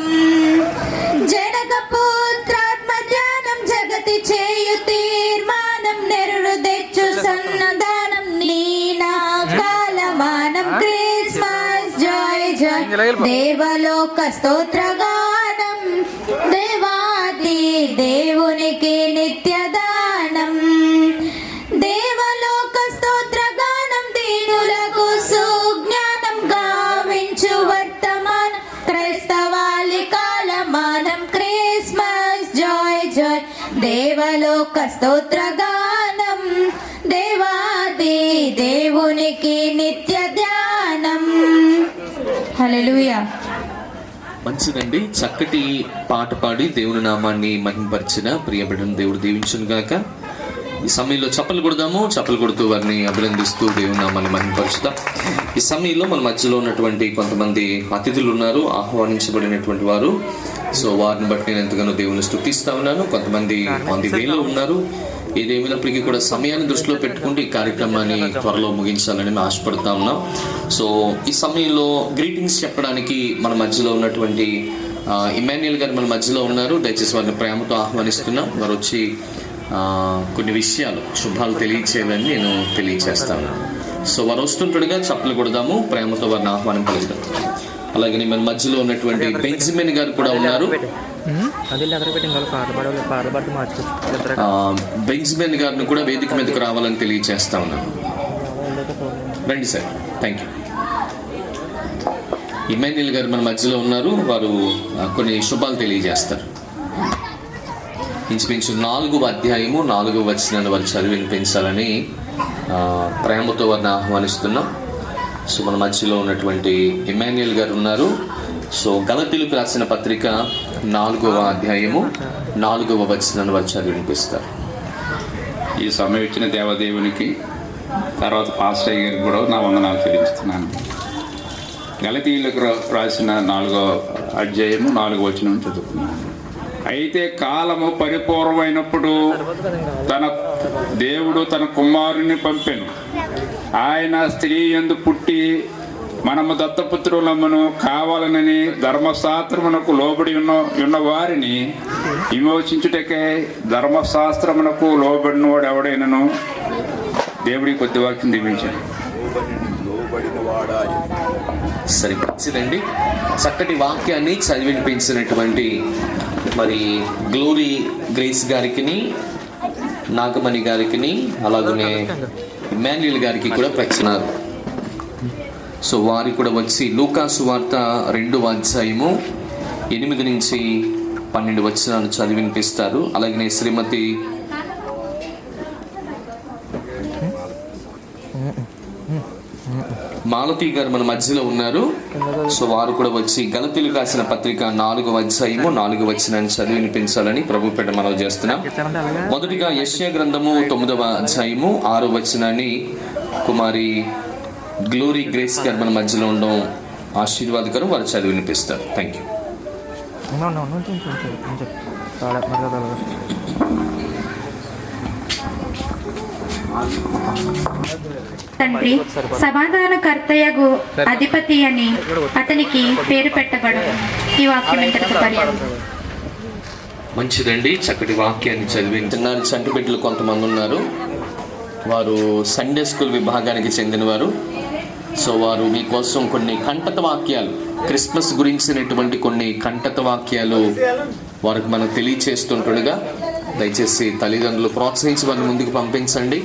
జనక పుత్రాత్మదానం జగతి చేయు తీర్మానం. నెరుడు తెచ్చు సన్నదానం నీనా కాలమానం. క్రిస్మస్ జాయ్ జాయ్ దేవలోక స్తోత్రగానం. దేవాది దేవునికి నిత్యదానం. దేవలోక స్తోత్రగానం. దీనులకు సుజ్ఞానం గావించు వర్తమానం. క్రైస్తవాలి కాలమానం. క్రిస్మస్ జాయ్ జాయ్ దేవలోక స్తోత్రగానం. దేవాది దేవునికి నిత్య ధ్యానం. హల్లెలూయా. మంచిదండి. చక్కటి పాట పాడి దేవుని నామాన్ని మహిమపరిచిన ప్రియ బిడ్డను దేవుడు దీవించును గాక. ఈ సమయంలో చప్పలు కొడదాము. చప్పలు కొడుతూ వారిని అభినందిస్తూ దేవుని నామాన్ని మహిమపరుచుదాం. ఈ సమయంలో మన మధ్యలో ఉన్నటువంటి కొంతమంది అతిథులు ఉన్నారు, ఆహ్వానించబడినటువంటి వారు. సో వారిని బట్టి నేను ఎంతగానో దేవుని స్తుతిస్తా ఉన్నాను. కొంతమంది ఆన్ ది వేలో ఉన్నారు. ఏదేమైనప్పటికీ కూడా సమయాన్ని దృష్టిలో పెట్టుకుంటూ ఈ కార్యక్రమాన్ని త్వరలో ముగించాలని మేము ఆశపడతా ఉన్నాం. సో ఈ సమయంలో గ్రీటింగ్స్ చెప్పడానికి మన మధ్యలో ఉన్నటువంటి ఇమాన్యుయల్ గారు మన మధ్యలో ఉన్నారు. దయచేసి వారిని ప్రేమతో ఆహ్వానిస్తున్నాం. వారు వచ్చి కొన్ని విషయాలు శుభాలు తెలియచేయాలని నేను తెలియచేస్తాను. సో వారు వస్తుంటుండగా చప్పలు కొడదాము, ప్రేమతో వారిని ఆహ్వానం పలుకుదాం. అలాగే మన మధ్యలో ఉన్నటువంటి బెంజమిన్ గారు కూడా ఉన్నారు. బెంజమిన్ గారిని కూడా వేదిక మీదకు రావాలని తెలియచేస్తా ఉన్నాను. రండి సార్. Thank you. ఇమాన్యుయల్ గారు మన మధ్యలో ఉన్నారు. వారు కొన్ని శుభాలు తెలియజేస్తారు. ఇంచుమించు 4వ అధ్యాయము 4వ వచనాన్ని వారు చదివి వినిపించాలని ప్రేమతో వారిని ఆహ్వానిస్తున్నాం. సో మన మధ్యలో ఉన్నటువంటి ఇమాన్యుయల్ గారు ఉన్నారు. సో గలతీయులకు రాసిన పత్రిక 4వ అధ్యాయము 4వ వచనాన్ని వారు చదివి వినిపిస్తారు. ఈ సమయం ఇచ్చిన దేవదేవునికి, తర్వాత పాస్టర్ గారికి కూడా నా వందనాలు చెల్లిస్తున్నాను. గలతీయులకు రాసిన 4వ అధ్యాయము 4వ వచనం చదువుతున్నాను. అయితే కాలము పరిపూర్ణమైనప్పుడు దేవుడు తన కుమారుని పంపెను. ఆయన స్త్రీ యందు పుట్టి మనము దత్తపుత్రులమును కావాలనని ధర్మశాస్త్రమునకు లోబడి ఉన్న వారిని విమోచించుటకే ధర్మశాస్త్రమునకు లోబడిన వాడు ఎవడైనను దేవుడి కొద్ది వాక్యం దీవించాడు. సరే, మంచిదండి. చక్కటి వాక్యాన్ని చదివి వినిపించినటువంటి మరి గ్లోరీ గ్రేస్ గారికి, నాగమణి గారికి, అలాగనే ఇమాన్యుయల్ గారికి కూడా ప్రశ్న. సో వారు కూడా వచ్చి లూకాసు వార్త 2వ అధ్యాయము 8 నుంచి 12 వచనాలు చదివి వినిపిస్తారు. అలాగే శ్రీమతి మాలతి గారు మన మధ్యలో ఉన్నారు. సో వారు కూడా వచ్చి గలతీయులకు రాసిన పత్రిక 4వ అధ్యాయము 4వ వచనాన్ని చదివి వినిపించాలని ప్రభు పేట మనవి చేస్తున్నాం. మొదటిగా యెషయా గ్రంథము 9వ అధ్యాయము 6వ వచనాన్ని కుమారి గ్లోరీ గ్రేస్ గారు మన మధ్యలో ఉండడం ఆశీర్వాదకరం. వారు చదివి వినిపిస్తారు. Thank you. తండ్రి సమాధానకర్తయగు అధిపతి అని అతనికి పేరు పెట్టబడదు. ఈ వాక్యం ఇంతటితో పర్యాప్తం. మంచిదండి, చక్కటి వాక్యాన్ని చదివి చిన్నారి చంటి బిడ్డలు కొంతమంది ఉన్నారు. వారు సండే స్కూల్ విభాగానికి చెందినవారు. సో వారు మీకోసం కొన్ని కంటత వాక్యాలు, క్రిస్మస్ గురించినటువంటి కొన్ని కంటత వాక్యాలు వారికి మనం తెలియచేస్తుంటుండగా దయచేసి తల్లిదండ్రులు ప్రోత్సహించి వారిని ముందుకు పంపించండి.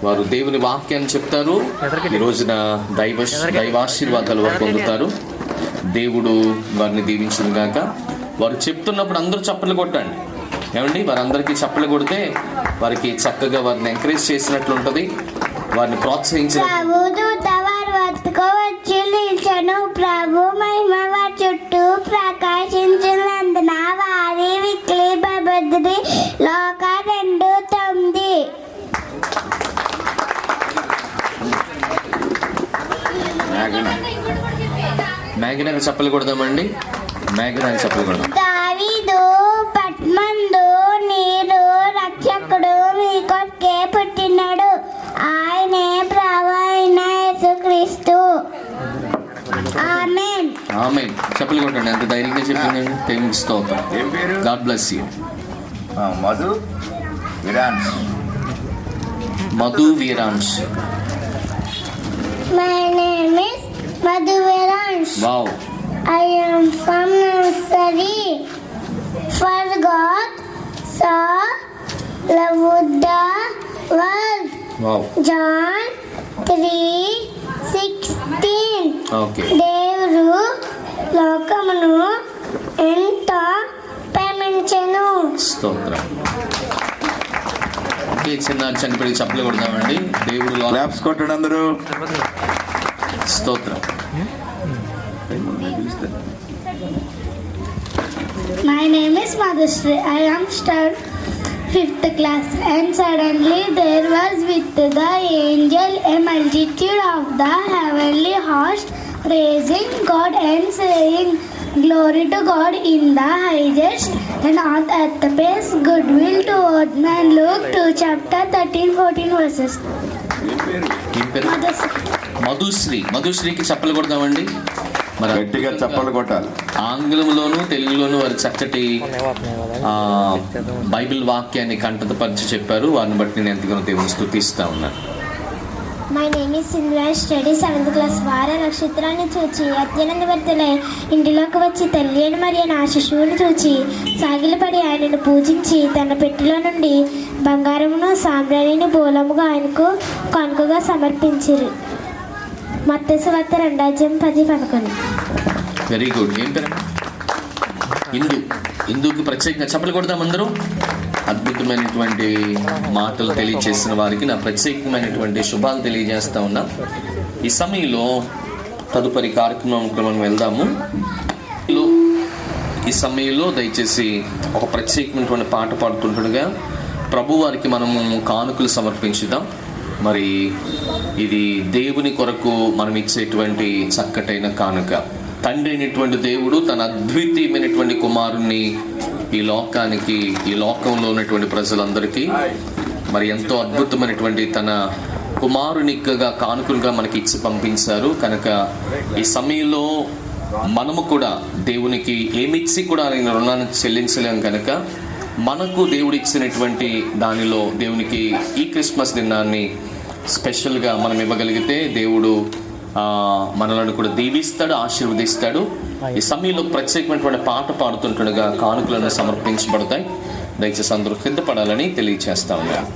వారు దేవుని వాక్యాన్ని చెప్తారు. ఈ రోజున దైవాశీర్వాదాలు వారు పొందుతారు. దేవుడు వారిని దీవించును గాక. వారు చెప్తున్నప్పుడు అందరూ చప్పట్లు కొట్టండి. ఏమండి, వారందరికీ చప్పట్లు కొడితే వారికి చక్కగా వారిని ఎంకరేజ్ చేసినట్లు ఉంటుంది, వారిని ప్రోత్సహించిన. ప్రభు మహిమ వారి చుట్టూ ప్రకాశించినందున వారి విక్లి బద్రి లోక 2:9. మేఘనాకి చప్పలు కొడదామండి. మేఘనాకి చప్పలు కొడదాం. దావీదు పట్మందు నీరు రక్షకుడు మీ కొరకే పుట్టినాడు, ఆయనే ప్రభు అయిన యేసుక్రీస్తు. ఆమేన్. ఆమేన్. చప్పలు కొట్టండి. ఎంత ధైర్యంగా చెప్పిందండి. దేవునికి స్తోత్రం. ఏం పేరు? God bless you. Madhu Virans. Madhu Veeransh. My name is Madhu Virans. Wow. I am from nursery. For God so loved the world. Wow. John 3:16. Okay. దేవుడు లోకమును ఎంతో ప్రేమించెను. స్తోత్రం. ఓకే, చిన్న చనిపోయి చప్పలు కొడదామండి. దేవుడు క్లాప్స్ కొట్టండి అందరూ. స్తోత్రం. My name is Madhusri. I am studying 5th class, and suddenly there was with the angel a multitude of the heavenly host praising God and saying, Glory to God in the highest, and on earth the peace, goodwill toward men. Luke 2 chapter 13-14 verses. ఏం పేరు? Madhusri. Madhushree. మధుశ్రీకి చప్పలు కొడదామండి. మరి గట్టిగా చప్పలు కొట్టాలి. ఆంగ్లంలోను తెలుగులోను వారు చక్కటి Bible వాక్యాన్ని కంటతపరిచి చెప్పారు. వారిని బట్టి నేను ఎంతగానో దేవుని స్తుతిస్తా ఉన్నాను. My name is Sylvia. I study 7th class. వార నక్షత్రాన్ని చూచి అత్యనందభరితులై ఇంటిలోకి వచ్చి తల్లి అయిన మరియను ఆ శిశువుని చూచి సాగిలపడి ఆయనను పూజించి తన పెట్టెలో నుండి బంగారమును సాంబ్రాణిని బోలముగా ఆయనకు కానుకగా సమర్పించిరి. మత్తయి సువార్త 2:10-11. Very good. ఏం పేరు? ఇందుకు ప్రత్యేకంగా చప్పలు కొడదాం అందరూ. అద్భుతమైనటువంటి మాటలు తెలియజేసిన వారికి నా ప్రత్యేకమైనటువంటి శుభాలు తెలియజేస్తా ఉన్నా. ఈ సమయంలో తదుపరి కార్యక్రమంలో మనం వెళ్దాము. ఈ సమయంలో దయచేసి ఒక ప్రత్యేకమైనటువంటి పాట పాడుతుండగా ప్రభు వారికి మనము కానుకలు సమర్పించుదాం. మరి ఇది దేవుని కొరకు మనం ఇచ్చేటువంటి చక్కటైన కానుక. తండ్రి అయినటువంటి దేవుడు తన అద్వితీయమైనటువంటి కుమారుణ్ణి ఈ లోకానికి, ఈ లోకంలో ఉన్నటువంటి ప్రజలందరికీ మరి ఎంతో అద్భుతమైనటువంటి తన కుమారునిగా కానుకలుగా మనకి ఇచ్చి పంపించారు. కనుక ఈ సమయంలో మనము కూడా దేవునికి ఏమిచ్చి కూడా ఆయన రుణాన్ని చెల్లించలేం. కనుక మనకు దేవుడు ఇచ్చినటువంటి దానిలో దేవునికి ఈ క్రిస్మస్ దినాన్ని స్పెషల్గా మనం ఇవ్వగలిగితే దేవుడు మనలను కూడా దీవిస్తాడు, ఆశీర్వదిస్తాడు. ఈ సమయంలో ప్రత్యేకమైనటువంటి పాట పాడుతుండగా కానుకలను సమర్పించబడతాయి. దయచేసి అందరూ సిద్ధపడాలని తెలియచేస్తా ఉన్నాను.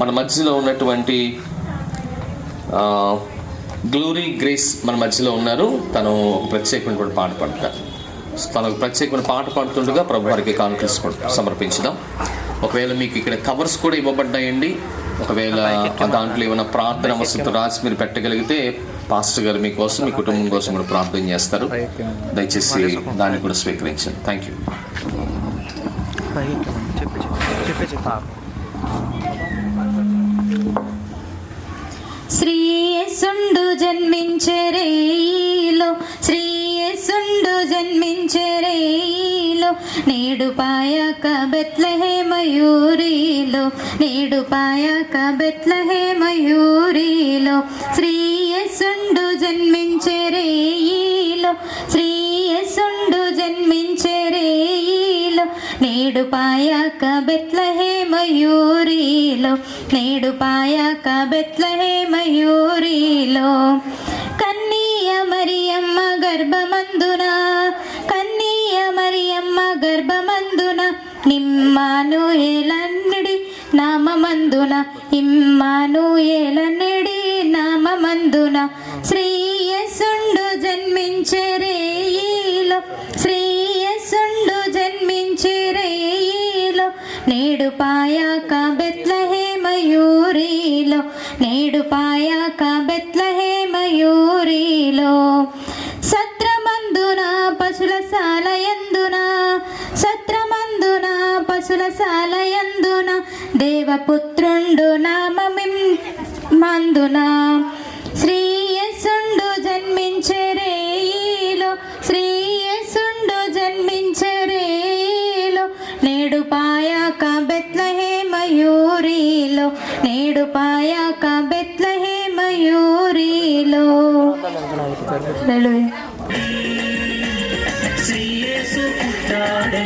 మన మధ్యలో ఉన్నటువంటి గ్లోరీ గ్రేస్ మన మధ్యలో ఉన్నారు. తను ప్రత్యేకమైనటువంటి పాట పాడతారు. తనకు ప్రత్యేకమైన పాట పాడుతుండగా ప్రభు వారికి కానుకలు సమర్పించుదాం. ఒకవేళ మీకు ఇక్కడ కవర్స్ కూడా ఇవ్వబడ్డాయండి. ఒకవేళ దాంట్లో ఏమైనా ప్రార్థన వసతులు రాసి మీరు పెట్టగలిగితే పాస్టర్ గారు మీకోసం, మీ కుటుంబం కోసం కూడా ప్రార్థన చేస్తారు. దయచేసి దాన్ని కూడా స్వీకరించండి. Thank you. శ్రీయేసుండు జన్మించెరేయిలో, శ్రీయేసుండు జన్మించెరేయిలో, నేడు పాయక బెత్లెహేమయూరిలో, నేడు పాయక బెత్లెహేమయూరిలో, శ్రీయేసుండు జన్మించెరేయిలో, శ్రీయేసుండు జన్మించెరేయిలో, నేడు పాయక బెత్లెహేమయూరిలో, నేడు పాయక బెత్లెహేమయూరిలో. కన్నీయ మరియమ్మ గర్భమందున, కన్నీయ మరియమ్మ గర్భమందున, ఇమ్మానుయేలన్నడి నామమందున, ఇమ్మానుయేలన్నడి నామమందున, శ్రీయేసుండు జన్మించెరేయిలో, శ్రీయేసుండు జన్మించెరేయిలో, నేడు పాయక బెత్లెహేమయూరిలో, నేడు పాయక బెత్లెహేమయూరిలో. సత్రమందున పశుల సాలయందున, సత్రమందున పశుల సాలయందున, దేవపుత్రుండు నామమిం మందున, శ్రీయేసుండు జన్మించెరేయిలో, శ్రీయేసుండు జన్మించెరేయిలో, నేడు పాయక బెత్లెహేమయూరిలో, నేడు పాయక బెత్లెహేమయూరిలో. హల్లెలూయా.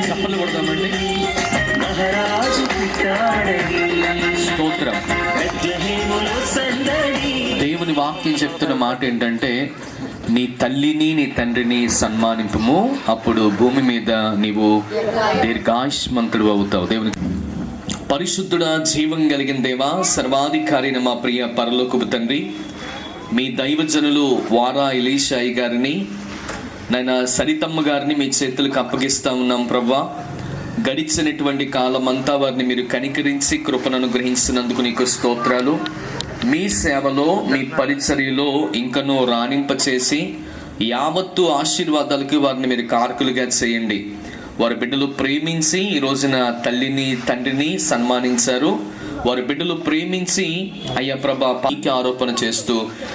చప్పట్లు కొడదామండి. స్తోత్రం. దేవుని వాక్యం చెప్తున్న మాట ఏంటంటే, నీ తల్లిని నీ తండ్రిని సన్మానింపుము, అప్పుడు భూమి మీద నీవు దీర్ఘాయుష్మంతుడు అవుతావు. దేవుని పరిశుద్ధుడా, జీవం కలిగిన దేవా, సర్వాధికారైన మా ప్రియ పరలోకపు తండ్రి, మీ దైవజనులు వారా ఎలీషాయి గారిని, నాయన సరితమ్మ గారిని మీ చేతులకు అప్పగిస్తా ఉన్నాం ప్రభువా. గడిచినటువంటి కాలం అంతా వారిని మీరు కనికరించి కృపను అనుగ్రహించినందుకు నీకు స్తోత్రాలు. మీ సేవలో, మీ పరిచర్యలో ఇంకనూ రాణింపచేసి యావత్తు ఆశీర్వాదాలకు వారిని మీరు కారకులుగా చేయండి. వారి బిడ్డలు ప్రేమించి ఈ రోజున తల్లిని తండ్రిని సన్మానించారు. వారి బిడ్డలు ప్రేమించి అయ్యా ప్రభా పైకి ఆరోపణ చేస్తూ,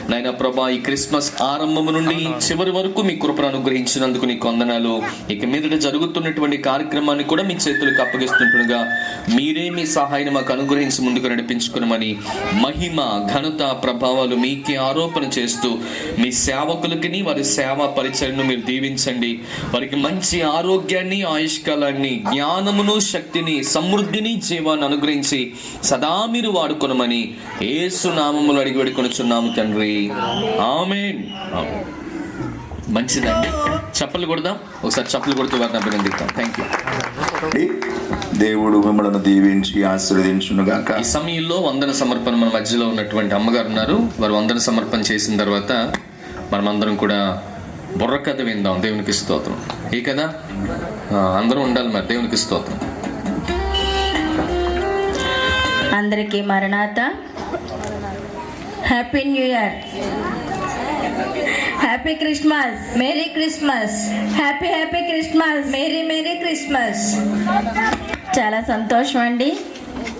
నాయన ప్రభా ఈ క్రిస్మస్ ఆరంభము నుండి చివరి వరకు మీ కృపను అనుగ్రహించినందుకు నీకు వందనాలు. ఇక మీదట జరుగుతున్నటువంటి కార్యక్రమాన్ని కూడా మీ చేతులకు అప్పగిస్తుండగా మీరే మీ సహాయాన్ని మాకు అనుగ్రహించి ముందుకు నడిపించుకున్నామని మహిమ ఘనత ప్రభావాలు మీకే ఆరోపణ చేస్తూ మీ సేవకులకి వారి సేవా పరిచయను మీరు దీవించండి. వారికి మంచి ఆరోగ్యాన్ని, ఆయుష్కాలాన్ని, జ్ఞానమును, శక్తిని, సమృద్ధిని, జీవాన్ని అనుగ్రహించి సదా మీరు వాడుకొనమని యేసు నామములో అడిగి వేడుకొనుచున్నాము తండ్రి. ఆమేన్. మంచిదండి. చప్పలు కొడదాం. ఒకసారి చప్పలు కొడుతూ వారిని అభినందిద్దాం. Thank you. దేవుడు మిమ్మల్ని దీవించి ఆశీర్వదించునుగాక. ఈ సమయంలో వందన సమర్పణ మన మధ్యలో ఉన్నటువంటి అమ్మగారు ఉన్నారు. వారు వందన సమర్పణ చేసిన తర్వాత మనమందరం కూడా బుర్రకథ విందాం. దేవునికి స్తోత్రం. ఏ కదా అందరూ ఉండాలి మరి. దేవునికి స్తోత్రం. అందరికీ మరణాత. Happy new year, happy Christmas, merry Christmas, happy happy Christmas, merry merry Christmas. చాలా సంతోషం అండి.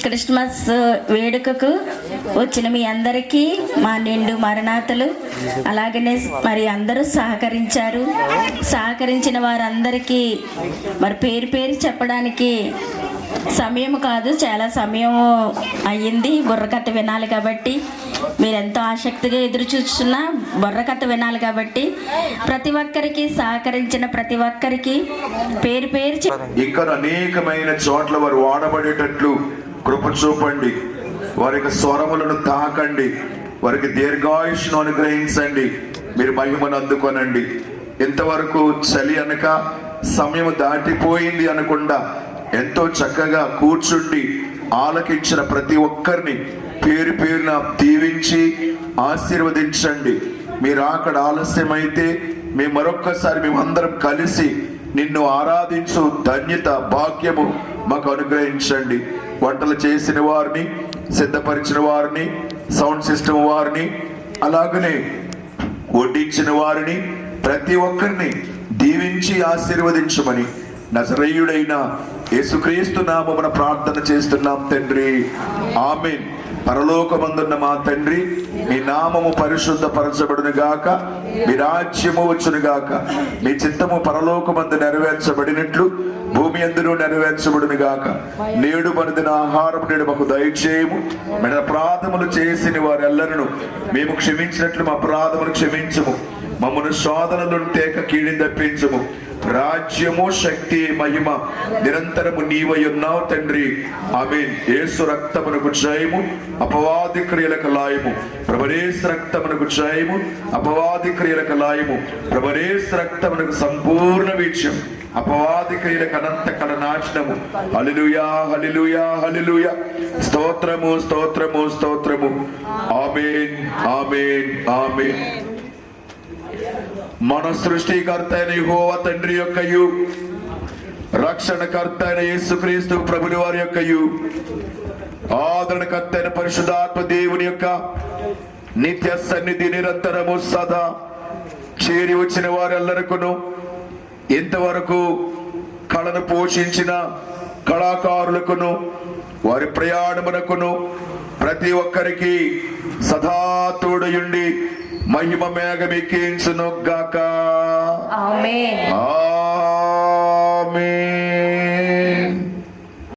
క్రిస్మస్ వేడుకకు వచ్చిన మీ అందరికీ మా నిండు మరణాతలు. అలాగనే మరి అందరూ సహకరించిన వారందరికీ మరి పేరు పేరు చెప్పడానికి సమయం కాదు, చాలా సమయం అయ్యింది. బుర్రకథ వినాలి కాబట్టి, మీరెంతో ఆసక్తిగా ఎదురు చూస్తున్న బుర్రకథ వినాలి కాబట్టి ప్రతి ఒక్కరికి సహకరించిన ప్రతి ఒక్కరికి పేరు పేరు ఇక్కడ అనేకమైన చోట్ల వారు వాడబడేటట్లు కృప చూపండి. వారికి స్వరములను తాకండి. వారికి దీర్ఘాయుష్ను అనుగ్రహించండి. మీరు మహిమను అందుకొనండి. ఇంతవరకు చలి అనక సమయం దాటిపోయింది అనకుండా ఎంతో చక్కగా కూర్చుండి ఆలకించిన ప్రతి ఒక్కరిని పేరు పేరున దీవించి ఆశీర్వదించండి. మీరు అక్కడ ఆలస్యమైతే మేము మరొక్కసారి మేమందరం కలిసి నిన్ను ఆరాధించు ధన్యత, భాగ్యము మాకు అనుగ్రహించండి. వంటలు చేసిన వారిని, సిద్ధపరిచిన వారిని, సౌండ్ సిస్టమ్ వారిని, అలాగనే వడ్డించిన వారిని, ప్రతి ఒక్కరిని దీవించి ఆశీర్వదించమని నజరేయుడైన యేసుక్రీస్తు నామమున ప్రార్థన చేస్తున్నాం తండ్రి. ఆమేన్. పరలోకమందున్న మా తండ్రి, మీ నామము పరిశుద్ధపరచబడును గాక, మీ రాజ్యము వచ్చును గాక, మీ చిత్తము పరలోకమందు నెరవేర్చబడినట్లు భూమి యందును నెరవేర్చబడును గాక. నేడు మనదిన ఆహారం నేడు మాకు దయచేయము. మన అపరాధములు చేసిన వారెల్లరూ మేము క్షమించినట్లు మా అపరాధములు క్షమించము. మమ్మను శోధనలు తేక కీడిని తప్పించము. రాజ్యము, శక్తి, మహిమ నిరంతరము నీవై ఉన్నావు తండ్రి. ఆమేన్. యేసు రక్తమునకు జయము, అపవాది క్రియలకు లాయము. ప్రభుయేసు రక్తమునకు జయము, అపవాది క్రియలకు లాయము. ప్రభుయేసు రక్తమునకు సంపూర్ణ వీక్షం, అపవాది క్రియలకు అనంత కల నాశనము. హల్లెలూయా, హల్లెలూయా, హల్లెలూయా. స్తోత్రము, స్తోత్రము, స్తోత్రము. ఆమేన్, ఆమేన్, ఆమేన్. మన సృష్టికర్త అయిన యెహోవా తండ్రి యొక్కయు, రక్షణకర్త అయిన యేసుక్రీస్తు ప్రభుని వారి యొక్కయు, ఆదరణకర్త అయిన పరిశుద్ధాత్మ దేవుని యొక్క నిత్య సన్నిధి నిరంతరము సదా చేరి వచ్చిన వారెల్లరికును, ఇంతవరకు కళను పోషించిన కళాకారులకును, వారి ప్రయాణమునకును ప్రతి ఒక్కరికి సదా తోడయుండి మహిమ మేఘమెక్కించును గాక. ఆమేన్. ఆమేన్.